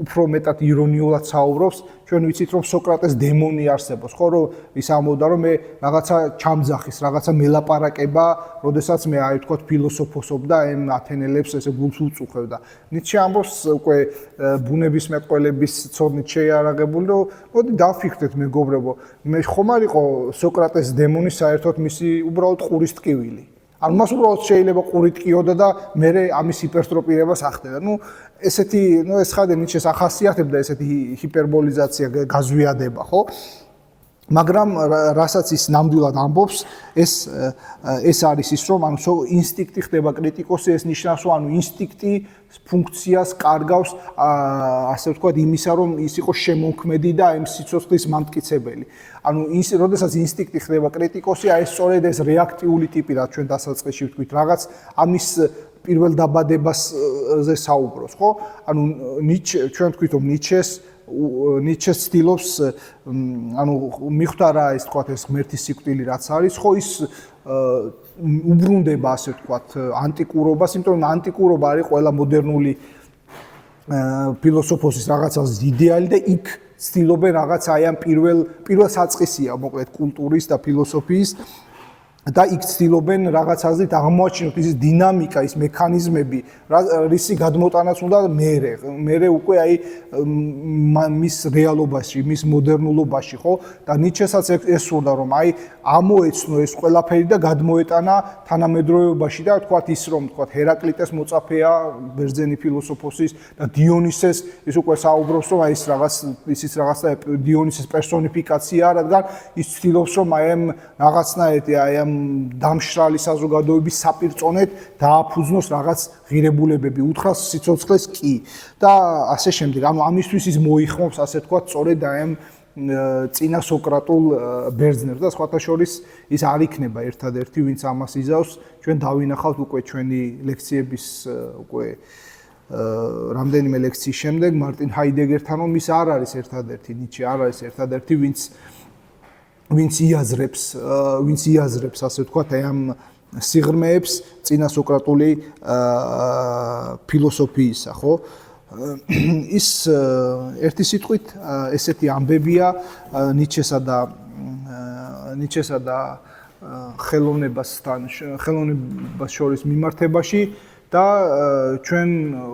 უფრო მეტად ირონიულად საუბრობს. ჩვენ ვიცით რომ სოკრატეს დემონი არსებობს, ხო, რომ ის ამბობდა რომ მე რაღაცა ჩამძახის, რაღაცა მელაპარაკება, როდესაც მე აი ვთქვათ ფილოსოფოსობდა, ამ ათენელებს ესე გულს უწუხებდა. ნიჩე ამბობს უკვე ბუნებისმეტყველების ცოდნით შეიარაღებული, რომ მოდი დავფიქრდეთ მეგობრებო, მე ხომ არ იყო სოკრატეს დემონი საერთოდ მისი უბრალოდ ყურის ტკივილი. ანუ მას უბრალოდ შეიძლება ყური ტკიოდა და მე ამის ჰიპერსტროფირებას ახდენდა. ნუ ესეთი, ეს ხადე ნიჩეს ახასიათებდა ესეთი ჰიპერბოლიზაცია, გაზვიადება, ხო? მაგრამ რასაც ის ნამდვილად ამბობს, ეს არის ის, რომ ანუ ინსტინქტი ხდება კრიტიკოსი, ეს ნიშნავს, რომ ანუ ინსტინქტი ფუნქციას კარგავს, ასე ვთქვათ, იმისა, რომ ის იყოს შემონქმედი და იმ სიცოცხლის მამტკიცებელი. ანუ როდესაც ინსტინქტი ხდება კრიტიკოსი, აი ეს სწორედ ეს რეაქტიული ტიპი, რაც ჩვენ დასაწყისში ვთქვით, რაღაც ამის პირველ დაბადებაზე საუბრობს, ხო? ანუ ჩვენ ვთქვით, რომ ნიჩე ცდილობს, ანუ მიხვდა რა ის თქვათ ეს ღმერთის სიკვდილი რაც არის, ხო ის უბრუნდება ასე ვთქვათ ანტიკურობას, იმიტომ რომ ანტიკურობა არის ყველა მოდერნული ფილოსოფოსის რაღაცას იდეალი და იქ ცდილობენ რაღაც აი ამ პირველ საწყისია მოკლედ კულტურის და ფილოსოფიის და იქ ცდილობენ რაღაც აზრით აღმოაჩინოთ ის დინამიკა, ის მექანიზმები, რისი გადმოტანაც უნდა მერე უკვე აი მის რეალობაში, მის მოდერნულობაში, ხო? და ნიჩესაც ეს სურდა რომ აი ამოეცნო ეს ყველაფერი და გადმოეტანა თანამედროვეობაში და თქვათ ის რომ თქვათ ჰერაკლიტეს მოწაფეა, ბერძენი ფილოსოფოსის და დიონისეს ის უკვე საუბრობს რომ აი ის რაღაც და დიონისეს პერსონიფიკაცია, რადგან ის ცდილობს რომ აი ამ რაღაცნაირად აი ამ დამშრალი საზოგადოების საპირწონედ დააფუძნოს რაღაც ღირებულებები, უთხრას სიცოცხლეს კი და ასე შემდეგ. ანუ ამისთვის ის მოიხმობს, ასე თქვა, სწორედ აი ამ წინა სოკრატულ ბერძნებს და სხვათა შორის ის არ იქნება ერთადერთი, ვინც ამას იზავს. ჩვენ დავინახავთ უკვე ჩვენი ლექციების უკვე რამდენიმე ლექციის შემდეგ მარტინ ჰაიდეგერთან, რომ ის არ არის ერთადერთი, ნიჩე არ არის ერთადერთი, ვინც იაზრებს, ასე ვთქვათ, აი ამ სიღრმეებს წინა სოკრატული ფილოსოფიისა, ხო? ის ერთი სიტყვით ესეთი ამბებია ნიჩესა და ხელოვნებას შორის მიმართებაში და ჩვენ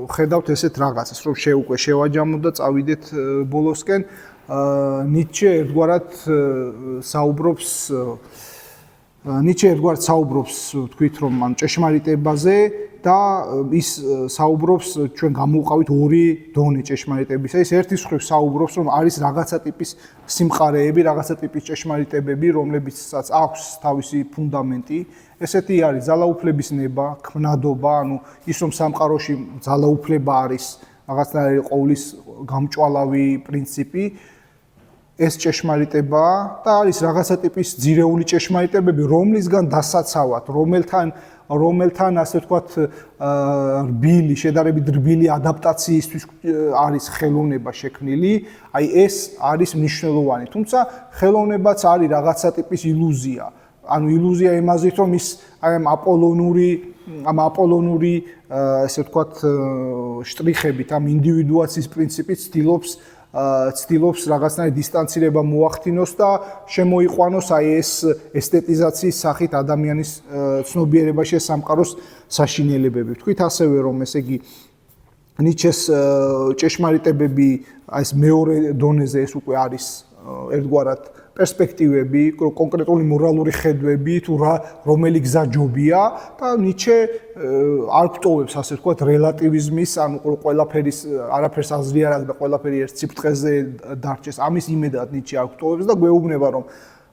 ხედავთ ესეთ რაღაცას, რომ უკვე შევაჯამოთ და წავიდეთ ბოლოსკენ. ნიჩე ერთგვარად საუბრობს ნიჩე ერთგვარად საუბრობს თქვით რომ ან ჭეშმარიტებაზე და ის საუბრობს ჩვენ გამოვყავით ორი დონე ჭეშმარიტებისა. ის ერთის მხრივ საუბრობს რომ არის რაღაცა ტიპის სიმყარეები, რაღაცა ტიპის ჭეშმარიტებები, რომლებიცაც აქვს თავისი ფუნდამენტი. ესეთი არის ძალაუფლების ნება, ქმნადობა, ანუ ის რომ სამყაროში ძალაუფლება არის რაღაცნაირი ყოვლის გამჭვალავი პრინციპი. ეს ჭეშმარიტებაა და არის რაღაცა ტიპის ძირეული ჭეშმარიტებები, რომლისგან დასაცავად, რომელთან ასე ვთქვათ, რბილი, შედარებით რბილი ადაპტაციისთვის არის ხელოვნება შექმნილი, აი ეს არის მნიშვნელოვანი. თუმცა ხელოვნებაც არის რაღაცა ტიპის ილუზია. ანუ ილუზია იმაზით, რომ ის ამ აპოლონური ასე ვთქვათ, შტრიხებით, ამ ინდივიდუაციის პრინციპით ცდილობს რაღაცნაირი დისტანცირება მოახდინოს და შემოიყვანოს აი ეს ესთეტიზაციის სახით ადამიანის ცნობიერებაში სამყაროს საშინელებები. ვთქვით ასევე რომ ესე იგი ნიჩეს ჭეშმარიტებები აი ეს მეორე დონეზე ეს უკვე არის ერთგვარად პერსპექტივები, კონკრეტული მორალური ხედვები, თუ რომელი გზა ჯობია და ნიჩე არ გვტოვებს ასე ვთქვათ რელატივიზმის, ანუ ყველაფერის არაფერს აზრი არ აქვს და ყველაფერი ერთ სიფრთხეზე დარჩეს. ამის იმედად ნიჩე არ გვტოვებს და გვეუბნება რომ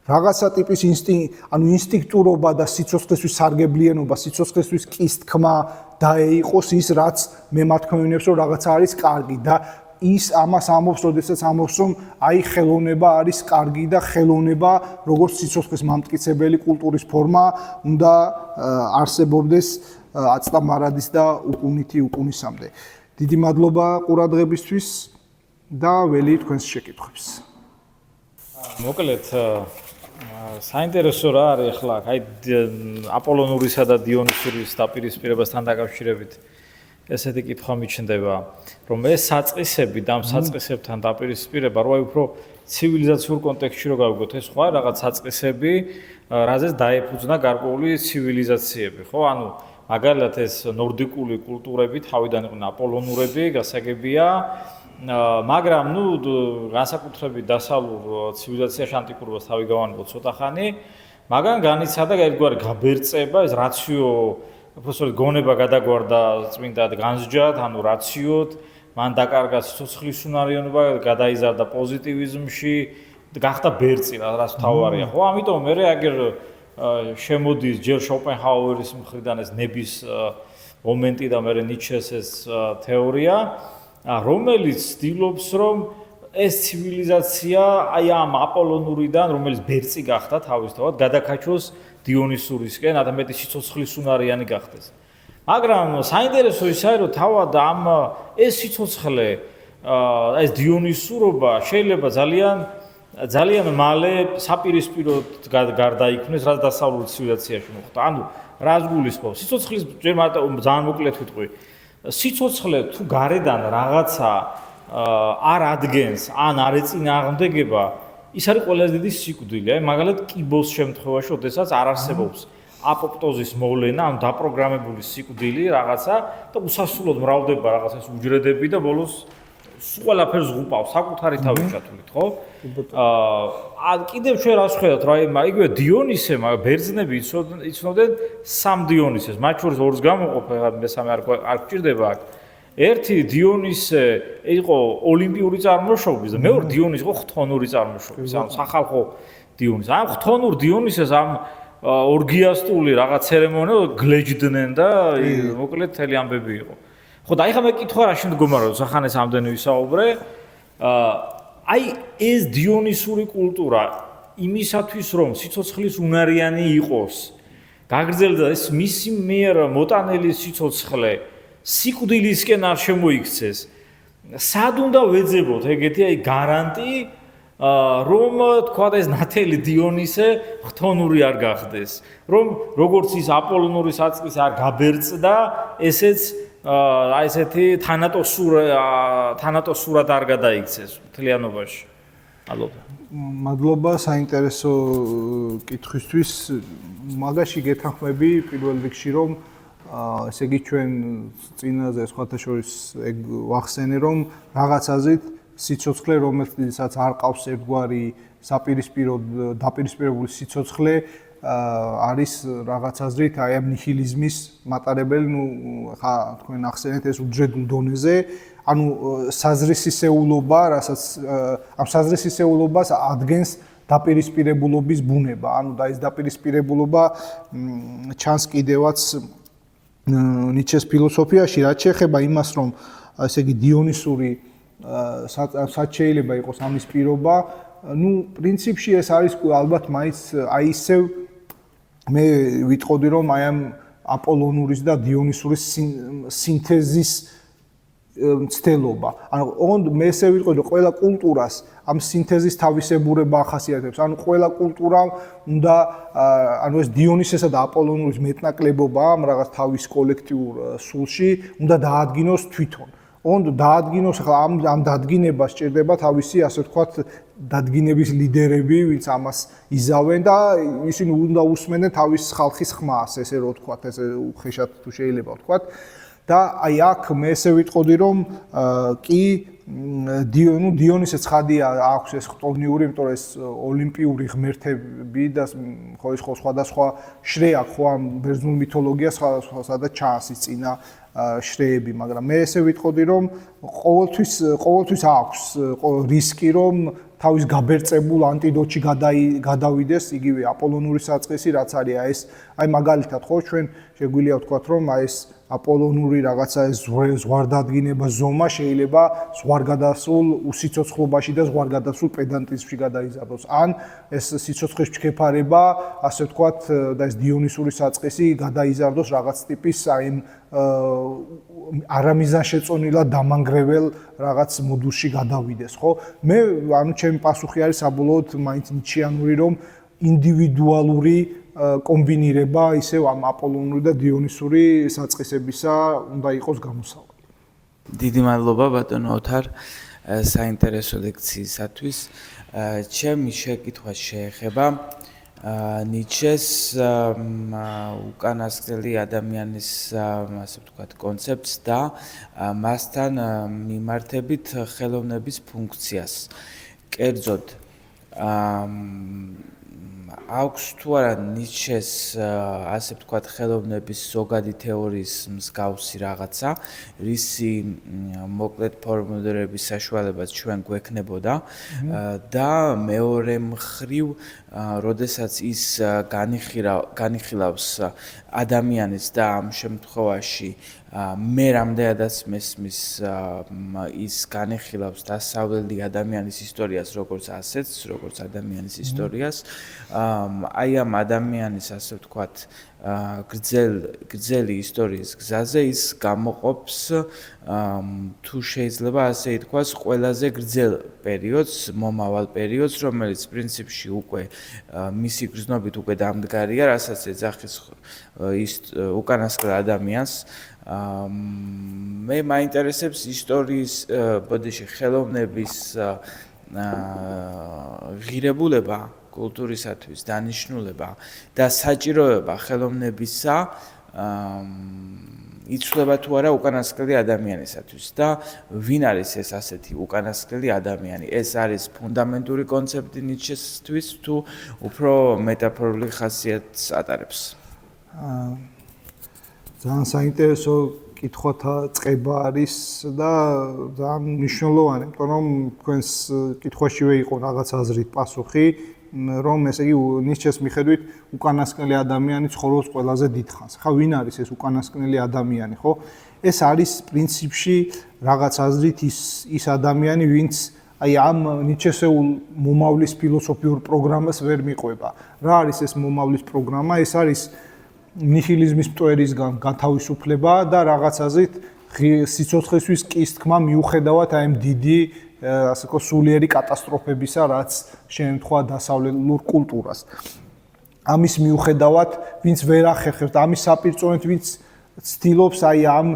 რაღაცა ტიპის ინსტინქტურობა და სიცოცხლესთვის სარგებლიანობა, სიცოცხლესთვის კისთქმა დაეიყოს ის, რაც მე მათქმევინებს რომ რაღაცა არის კარგი და ის ამას ამობს, როდესაც ამობს, რომ აი ხელოვნება არის კარგი და ხელოვნება, როგორც სიცოცხლის მამტკიცებელი კულტურის ფორმა, უნდა არსებობდეს აწტამარადის და უკუნითი უკუნისამდე. დიდი მადლობა ყურადღებისთვის და ველი თქვენს შეკითხვებს. მოკლედ საინტერესო რა არის ახლა, აი აპოლონურისა და დიონისურის დაპირისპირებასთან დაკავშირებით ესეთი კითხვა მიჩნდება, რომ ეს საწყისები და ამ საწყისებთან დაპირისპირება, რო აი უფრო ცივილიზაციურ კონტექსტში რო გავიგოთ, ეს სხვა რაღაც საწყისები, რაზეც დაეფუძნა გარკვეული ცივილიზაციები, ხო? ანუ მაგალითად ეს ნორდიკული კულტურები თავიდან იყვნენ აპოლონურები, გასაგებია, მაგრამ ნუ განსაკუთრებით დასავლურ ცივილიზაციაში ანტიკურობას თავი გავანიღოთ ცოტა ხანი, მაგან განიცადა ერთგვარი გაბერწება, ეს რაციო უბრალოდ გონება გადაგვარდა წმინდად განსჯად, ანუ რაციოდ, მან დაკარგა სიცოცხლის უნარიანობა, გადაიზარდა პოზიტივიზმში, გახდა ბერწი, რაც თავარია, ხო? ამიტომ მე აგერ შემოდის ჯერ შოპენჰაუერის მხრიდან ეს ნების მომენტი და მე ნიჩეს ეს თეორია, რომელიც ცდილობს, რომ ეს ცივილიზაცია აი ამ აპოლონურიდან, რომელიც ბერწი გახდა თავისთავად, გადაკაჩოს დიონისურისკენ, ადამიანი სიცოცხლის უნარიანი გახდეს. მაგრამ საინტერესო ისაა, რომ თავად ამ ეს სიცოცხლე, ეს დიონისურობა შეიძლება ძალიან მალე საპირისპიროდ გარდაიქმნეს, რაც დასავლურ ცივილიზაციაში მოხდა. ანუ რას გულისხმობს? სიცოცხლის ჯერ მარტო ძალიან მოკლედ ვიტყვი. სიცოცხლე თუ გარედან რაღაცა არ ადგენს, ან არ ეწინააღმდეგება, ის არის ყველაზე დიდი სიკვდილი. აი მაგალითად კიბოს შემთხვევაში, როდესაც არ არსებობს აპოპტოზის მოვლენა, ან დაპროგრამებული სიკვდილი რაღაცა და უსასრულოდ მრავლდება რაღაცას უჯრედები და ბოლოს ყველაფერს ღუპავს საკუთარი თავით ჩათვლით, ხო? კიდევ ჩვენ რას ხედავთ, რა იგივე დიონისე, ბერძნები იცნობდნენ სამ დიონისეს, მათ შორის ორს გამოყოფა, მესამე არ გჭირდება აქ. ერთი დიონისე იყო ოლიმპიური წარმოშობის და მეორე დიონისი იყო ხთონური წარმოშობის, ანუ სახალხო დიონისი. ამ ხთონურ დიონისეს ამ ორგიასტული რაღაც ცერემონია გლეჯდნენ და მოკლედ მთელი ამბები იყო. ხო და აი ხა მე კითხვა რაში მდგომარეობს, ახანეს ამდენი ვისაუბრე. აი ეს დიონისური კულტურა იმისათვის რომ სიცოცხლის უნარიანი იყოს, გაგრძელდა ეს მისი მიერ მოტანილი სიცოცხლე სიკვდილისკენ არ შემოიქცეს. სად უნდა ვეძებოთ ეგეთი აი გარანტი, რომ თქვა ეს ნათელი დიონისე ხთონური არ გახდეს, რომ როგორც ის აპოლონური საწყისი არ გაბერწდა, ესეც აი ესეთი თანატოსურად არ გადაიქცეს მთლიანობაში. მადლობა საინტერესო კითხვისთვის. მაგაში გეთანხმები პირველ რიგში, რომ ესე იგი ჩვენ წინაზე სხვათა შორის ეგ ვახსენე, რომ რაღაცაზით სიცოცხლე, რომელსაც არ ყავს ერთგვარი დაპირისპირებული სიცოცხლე, არის რაღაც აზრით აი ამ ნიჰილიზმის მატარებელი, ხა თქვენ ახსენეთ ეს უჯრედულ დონეზე, ანუ საზრისისეულობა, რასაც ამ საზრისისეულობას ადგენს დაპირისპირებულობის ბუნება, ანუ და ეს დაპირისპირებულობა ჩანს კიდევაც ნიჩეს ფილოსოფიაში, რაც შეეხება იმას, რომ ესე იგი დიონისური სად შეიძლება იყოს ამის პირობა, პრინციპში ეს არის ალბათ მაინც აი ისევ მე ვიტყოდი, რომ აი ამ აპოლონურის და დიონისურის სინთეზის მცდელობა. ანუ მე ესე ვიტყოდი, რომ ყველა კულტურას ამ სინთეზის თავისებურება ახასიათებს. ანუ ყველა კულტურამ უნდა ანუ ეს დიონისესა და აპოლონურის მეტნაკლებობა ამ რაღაც თავის კოლექტიურ სულში უნდა დაადგინოს თვითონ. დაადგინოს ახლა ამ დადგინებას სჭირდება თავისი ასე ვთქვათ დადგინების ლიდერები, ვინც ამას იზავენ და ისინი უნდა უსმენენ თავის ხალხის ხმას, ესე რომ ვთქვათ, ესე უხეშად თუ შეიძლება ვთქვათ. და აი აქ მე ესე ვიტყოდი, რომ კი დიონისე ცხადია აქვს ეს ხტოვნიური, იმიტომ რომ ეს ოლიმპიური ღმერთები და ხო ის სხვადასხვა შრე აქვს ხო ამ ბერძნულ მითოლოგიას სადაც ჩანს ის წინა შრეები, მაგრამ მე ესე ვიტყოდი, რომ ყოველთვის აქვს რისკი, რომ თავის გაბერწებულ ანტიდოტში გადავიდეს იგივე აპოლონური საწყისი, რაც არის ეს აი მაგალითად ხო ჩვენ შეგვიძლია ვთქვათ, რომ აი ეს აპოლონური რაღაცა ეს ზღვარდადგინება ზომა შეიძლება ზღვარგადასრულ უსიცოცხლობაში და ზღვარგადასრულ პედანტიზმში გადაიზარდოს. ან ეს სიცოცხლის ჩქეფარება, ასე ვთქვათ, და ეს დიონისური საწყისი გადაიზარდოს რაღაც ტიპის აი არამიზანშეწონილად დამანგრეველ რაღაც მოდულში გადავიდეს, ხო? მე ანუ ჩემი პასუხი არის საბოლოოდ მაინც ნიჩიანური, რომ ინდივიდუალური კომბინირება ისევ ამ აპოლონური და დიონისური საწყისებისა უნდა იყოს გამოსავალი. დიდი მადლობა ბატონო ოთარ საინტერესო ლექციისათვის. ჩემი შეკითხვა შეეხება ნიჩეს უკანასკნელი ადამიანის ასე ვთქვათ კონცეფტს და მასთან მიმართებით ხელოვნების ფუნქციას. კერძოდ აქვს თუ არა ნიჩეს ასე ვთქვათ ხელოვნების ზოგადი თეორიის მსგავსი რაღაცა, რისი მოკლედ ფორმულირების საშუალებაც ჩვენ გვექნებოდა და მეორე მხრივ, როდესაც ის განიხილავს ადამიანის და ამ შემთხვევაში მე რამდენადაც მესმის ის განეხილავს დასავლელი ადამიანის ისტორიას როგორც ასეთს, როგორც ადამიანის ისტორიას, აი ამ ადამიანის ასე ვთქვათ გრძელი ისტორიის გზაზე ის გამოყოფს თუ შეიძლება ასე ითქვას ყველაზე გრძელ პერიოდს, მომავალ პერიოდს, რომელიც პრინციპში უკვე მისი გრძნობით უკვე დამდგარია, რასაც ეძახის ის უკანასკნელ ადამიანს. მე მაინტერესებს ისტორიის ბოდიში ხელოვნების ღირებულება კულტურისათვის დანიშნულება და საჭიროება ხელოვნებისა იცვლება თუ არა უკანასკნელი ადამიანისათვის და ვინ არის ეს ასეთი უკანასკნელი ადამიანი? ეს არის ფუნდამენტური კონცეფტი ნიჩესთვის თუ უფრო მეტაფორული ხასიათს ატარებს? ძალიან საინტერესო კითხვათა წყება არის და ძალიან მნიშვნელოვანი, იმიტომ რომ თქვენს კითხვაშივე იყო რაღაც აზრით პასუხი, რომ ესე იგი ნიჩეს მიხედვით უკანასკნელი ადამიანი ცხოვრობს ყველაზე დიდხანს. ხა ვინ არის ეს უკანასკნელი ადამიანი, ხო? ეს არის პრინციპში რაღაც აზრით ის ადამიანი, ვინც აი ამ ნიჩესეულ მომავლის ფილოსოფიურ პროგრამას ვერ მიყვება. რა არის ეს მომავლის პროგრამა? ეს არის ნიჰილიზმის მტვერისგან გათავისუფლება და რაღაც აზრით სიცოცხლისთვის კის თქმა მიუხედავად აი ამ დიდი ასე ვთქვათ სულიერი კატასტროფებისა, რაც შეემთხვა დასავლურ კულტურას. ამის მიუხედავად, ვინც ვერ ახერხებთ, ამის საპირწონედ, ვინც ცდილობს აი ამ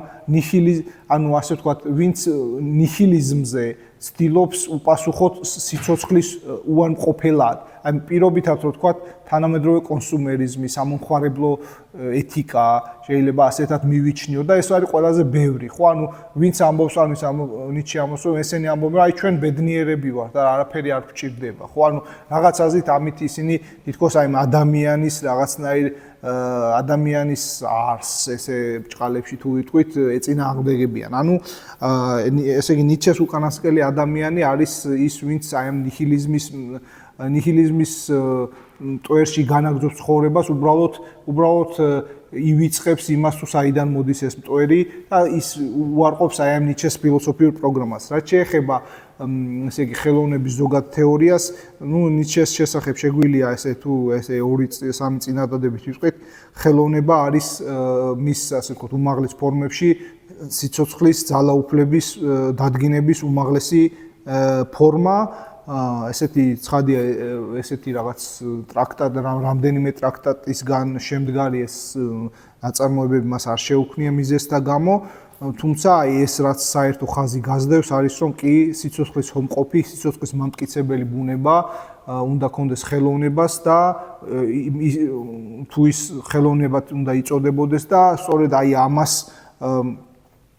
ანუ ასე ვთქვათ, ვინც ნიჰილიზმზე ცდილობს უპასუხოთ სიცოცხლის უარმყოფელად. აი პირობითად რო ვთქვათ, თანამედროვე კონსუმერიზმი, სამომხმარებლო ეთიკა შეიძლება ასეთად მივიჩნიო და ეს არის ყველაზე ბევრი, ხო? ანუ ვინც ამბობს, ნიჩე ამბობს, რომ ესენი ამბობენ, აი ჩვენ ბედნიერები ვართ და არაფერი არ გვჭირდება, ხო? ანუ რაღაც აზრით ამით ისინი თითქოს აი ადამიანის რაღაცნაირ ადამიანის არსს ესე ბჭყალებში თუ ვიტყვით ეწინააღმდეგებიან. ანუ ესე იგი ნიჩეს უკანასკნელი ადამიანი არის ის ვინც აი ამ ნიჰილიზმის ტვერში განაგრძობს ცხოვრებას, უბრალოდ ივიწყებს იმას თუ საიდან მოდის ეს მტვერი და ის უარყოფს აი ამ ნიჩეს ფილოსოფიურ პროგრამას. რაც შეეხება ესე იგი ხელოვნების ზოგად თეორიას, ნიჩეს შესახებ შეგვიძლია ესე 2-3 წინადადებით ვიტყვით, ხელოვნება არის მის ასე ვთქვათ უმაღლეს ფორმებში სიცოცხლის ძალაუფლების დადგინების უმაღლესი ფორმა. ესეთი ცხადია, ესეთი რაღაც ტრაქტატ, რამდენიმე ტრაქტატისგან შემდგარი ეს ნაწარმოებები მას არ შეუქმნია მიზეზთა გამო, თუმცა ეს რაც საერთო ხაზი გასდევს არის რომ კი სიცოცხლის ჰომყოფი, სიცოცხლის მამტკიცებელი ბუნება უნდა კონდეს ხელოვნებას და თუ ის ხელოვნებად უნდა იწოდებოდეს და სწორედ აი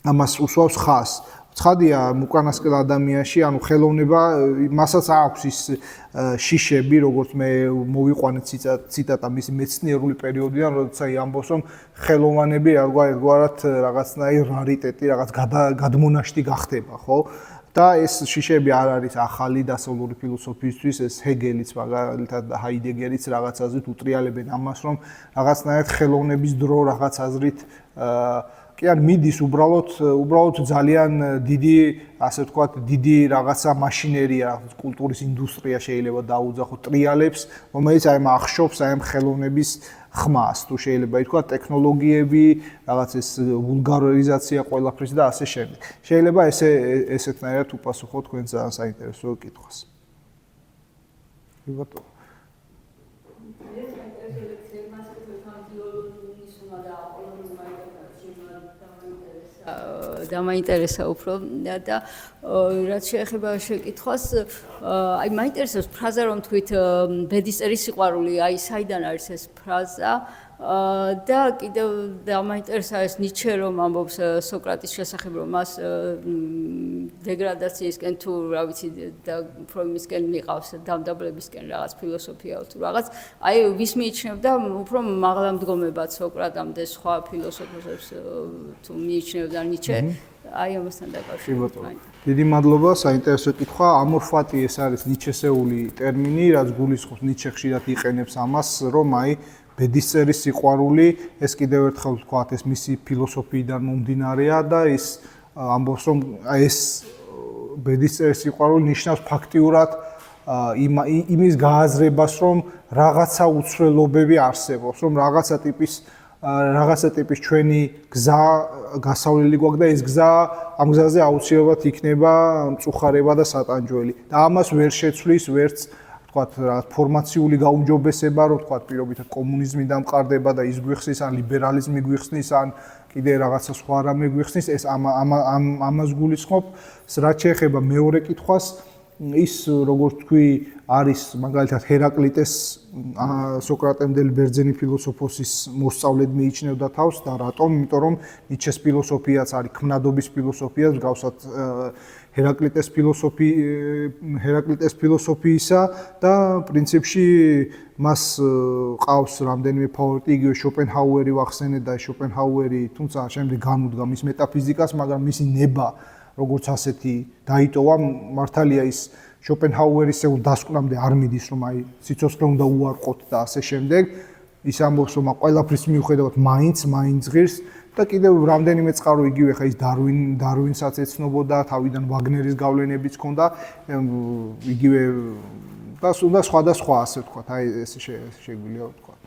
ამას უსვავს ხაზს. ცხადია უკანასკნელ ადამიანში, ანუ ხელოვნება მასაც აქვს ის შიშები, როგორც მე მოვიყვანე ციტატა მისი მეცნიერული პერიოდიდან, როდესაც აი ამბობს, რომ ხელოვანები ერთგვარად რაღაცნაირ რარიტეტი, რაღაც გადმონაშთი გახდება, ხო? და ეს შიშები არ არის ახალი დასავლური ფილოსოფიისთვის, ეს ჰეგელიც მაგალითად და ჰაიდეგერიც რაღაც აზრით უტრიალებენ ამას, რომ რაღაცნაირად ხელოვნების დრო რაღაც აზრით კი არ მიდის უბრალოდ ძალიან დიდი, ასე ვთქვათ, დიდი რაღაცა მაშინერია, კულტურის ინდუსტრია შეიძლება დაუძახოთ ტრიალებს, რომელიც აი ახშობს აი ამ ხელოვნების ხმას, თუ შეიძლება ითქვა ტექნოლოგიები, რაღაც ეს ვულგარიზაცია ყველაფრის და ასე შემდეგ. შეიძლება ესეთნაირად უპასუხოთ თქვენ ძალიან საინტერესო კითხვას. კი ბატონო. დამაინტერესა უფრო და რაც შეეხება შეკითხვას, აი მაინტერესებს ფრაზა რომ თქვით ბედისწერის სიყვარული, აი საიდან არის ეს ფრაზა და კიდევ დამაინტერესა ეს ნიჩე რომ ამბობს სოკრატის შესახებ რომ მას დეგრადაციისკენ თუ რა ვიცი და ფროიმისკენ მიყავს დამდაბლებისკენ რაღაც ფილოსოფია თუ რაღაც აი ვის მიიჩნევდა უფრო მაღლა მდგომებად სოკრატამდე სხვა ფილოსოფოსებს თუ მიიჩნევდა ნიჩე აი ამასთან დაკავშირებით. დიდი მადლობა, საინტერესო კითხვა. ამორფატი ეს არის ნიჩესეული ტერმინი, რაც გულისხმობს ნიჩე ხშირად იყენებს ამას, რომ აი ბედისწერის სიყვარული, ეს კიდევ ერთხელ ვთქვათ, ეს მისი ფილოსოფიიდან მომდინარეა და ის ამბობს, რომ ეს ბედისწერის სიყვარული ნიშნავს ფაქტიურად იმის გააზრებას, რომ რაღაცა უცვლელობები არსებობს, რომ რაღაცა ტიპის ჩვენი გზა გასავლელი გვაქვს და ეს გზა ამ გზაზე აუცილებლად იქნება მწუხარება და სატანჯველი. და ამას ვერ შეცვლის ვერც ვთქვათ ფორმაციული გაუმჯობესება, რომ ვთქვათ პირობითად კომუნიზმი დამყარდება და ის გვიხსნის ან ლიბერალიზმი გვიხსნის ან კიდე რაღაცა სხვა რამე გვიხსნის, ეს ამას გულისხმობს. რაც შეეხება მეორე კითხვას, ის როგორც თქვი, არის მაგალითად ჰერაკლიტეს სოკრატემდელი ბერძენი ფილოსოფოსის მოსწავლედ მიიჩნევდა თავს და რატომ? იმიტომ რომ ნიჩეს ფილოსოფიაც არის ქმნადობის ფილოსოფია, მსგავსად ჰერაკლიტეს ფილოსოფიისა და პრინციპში მას ყავს რამდენიმე ფავორიტი, იგივე შოპენჰაუერი ვახსენე და შოპენჰაუერი, თუმცა შემდეგ განუდგა მის მეტაფიზიკას, მაგრამ მისი ნება როგორც ასეთი დაიტოვა, მართალია ის შოპენჰაუერისეულ დასკვნამდე არ მიდის, რომ აი სიცოცხლე უნდა უარყოთ და ასე შემდეგ. ის ამბობს, რომ ყველაფრის მიუხედავად მაინც ღირს და კიდევ რამდენიმე წყარო იგივე ხა ის დარვინსაც ეცნობოდა, თავიდან ვაგნერის გავლენებიც ჰქონდა, იგივე და სხვა ასე ვთქვათ, აი ეს შეგვიძლია ვთქვათ.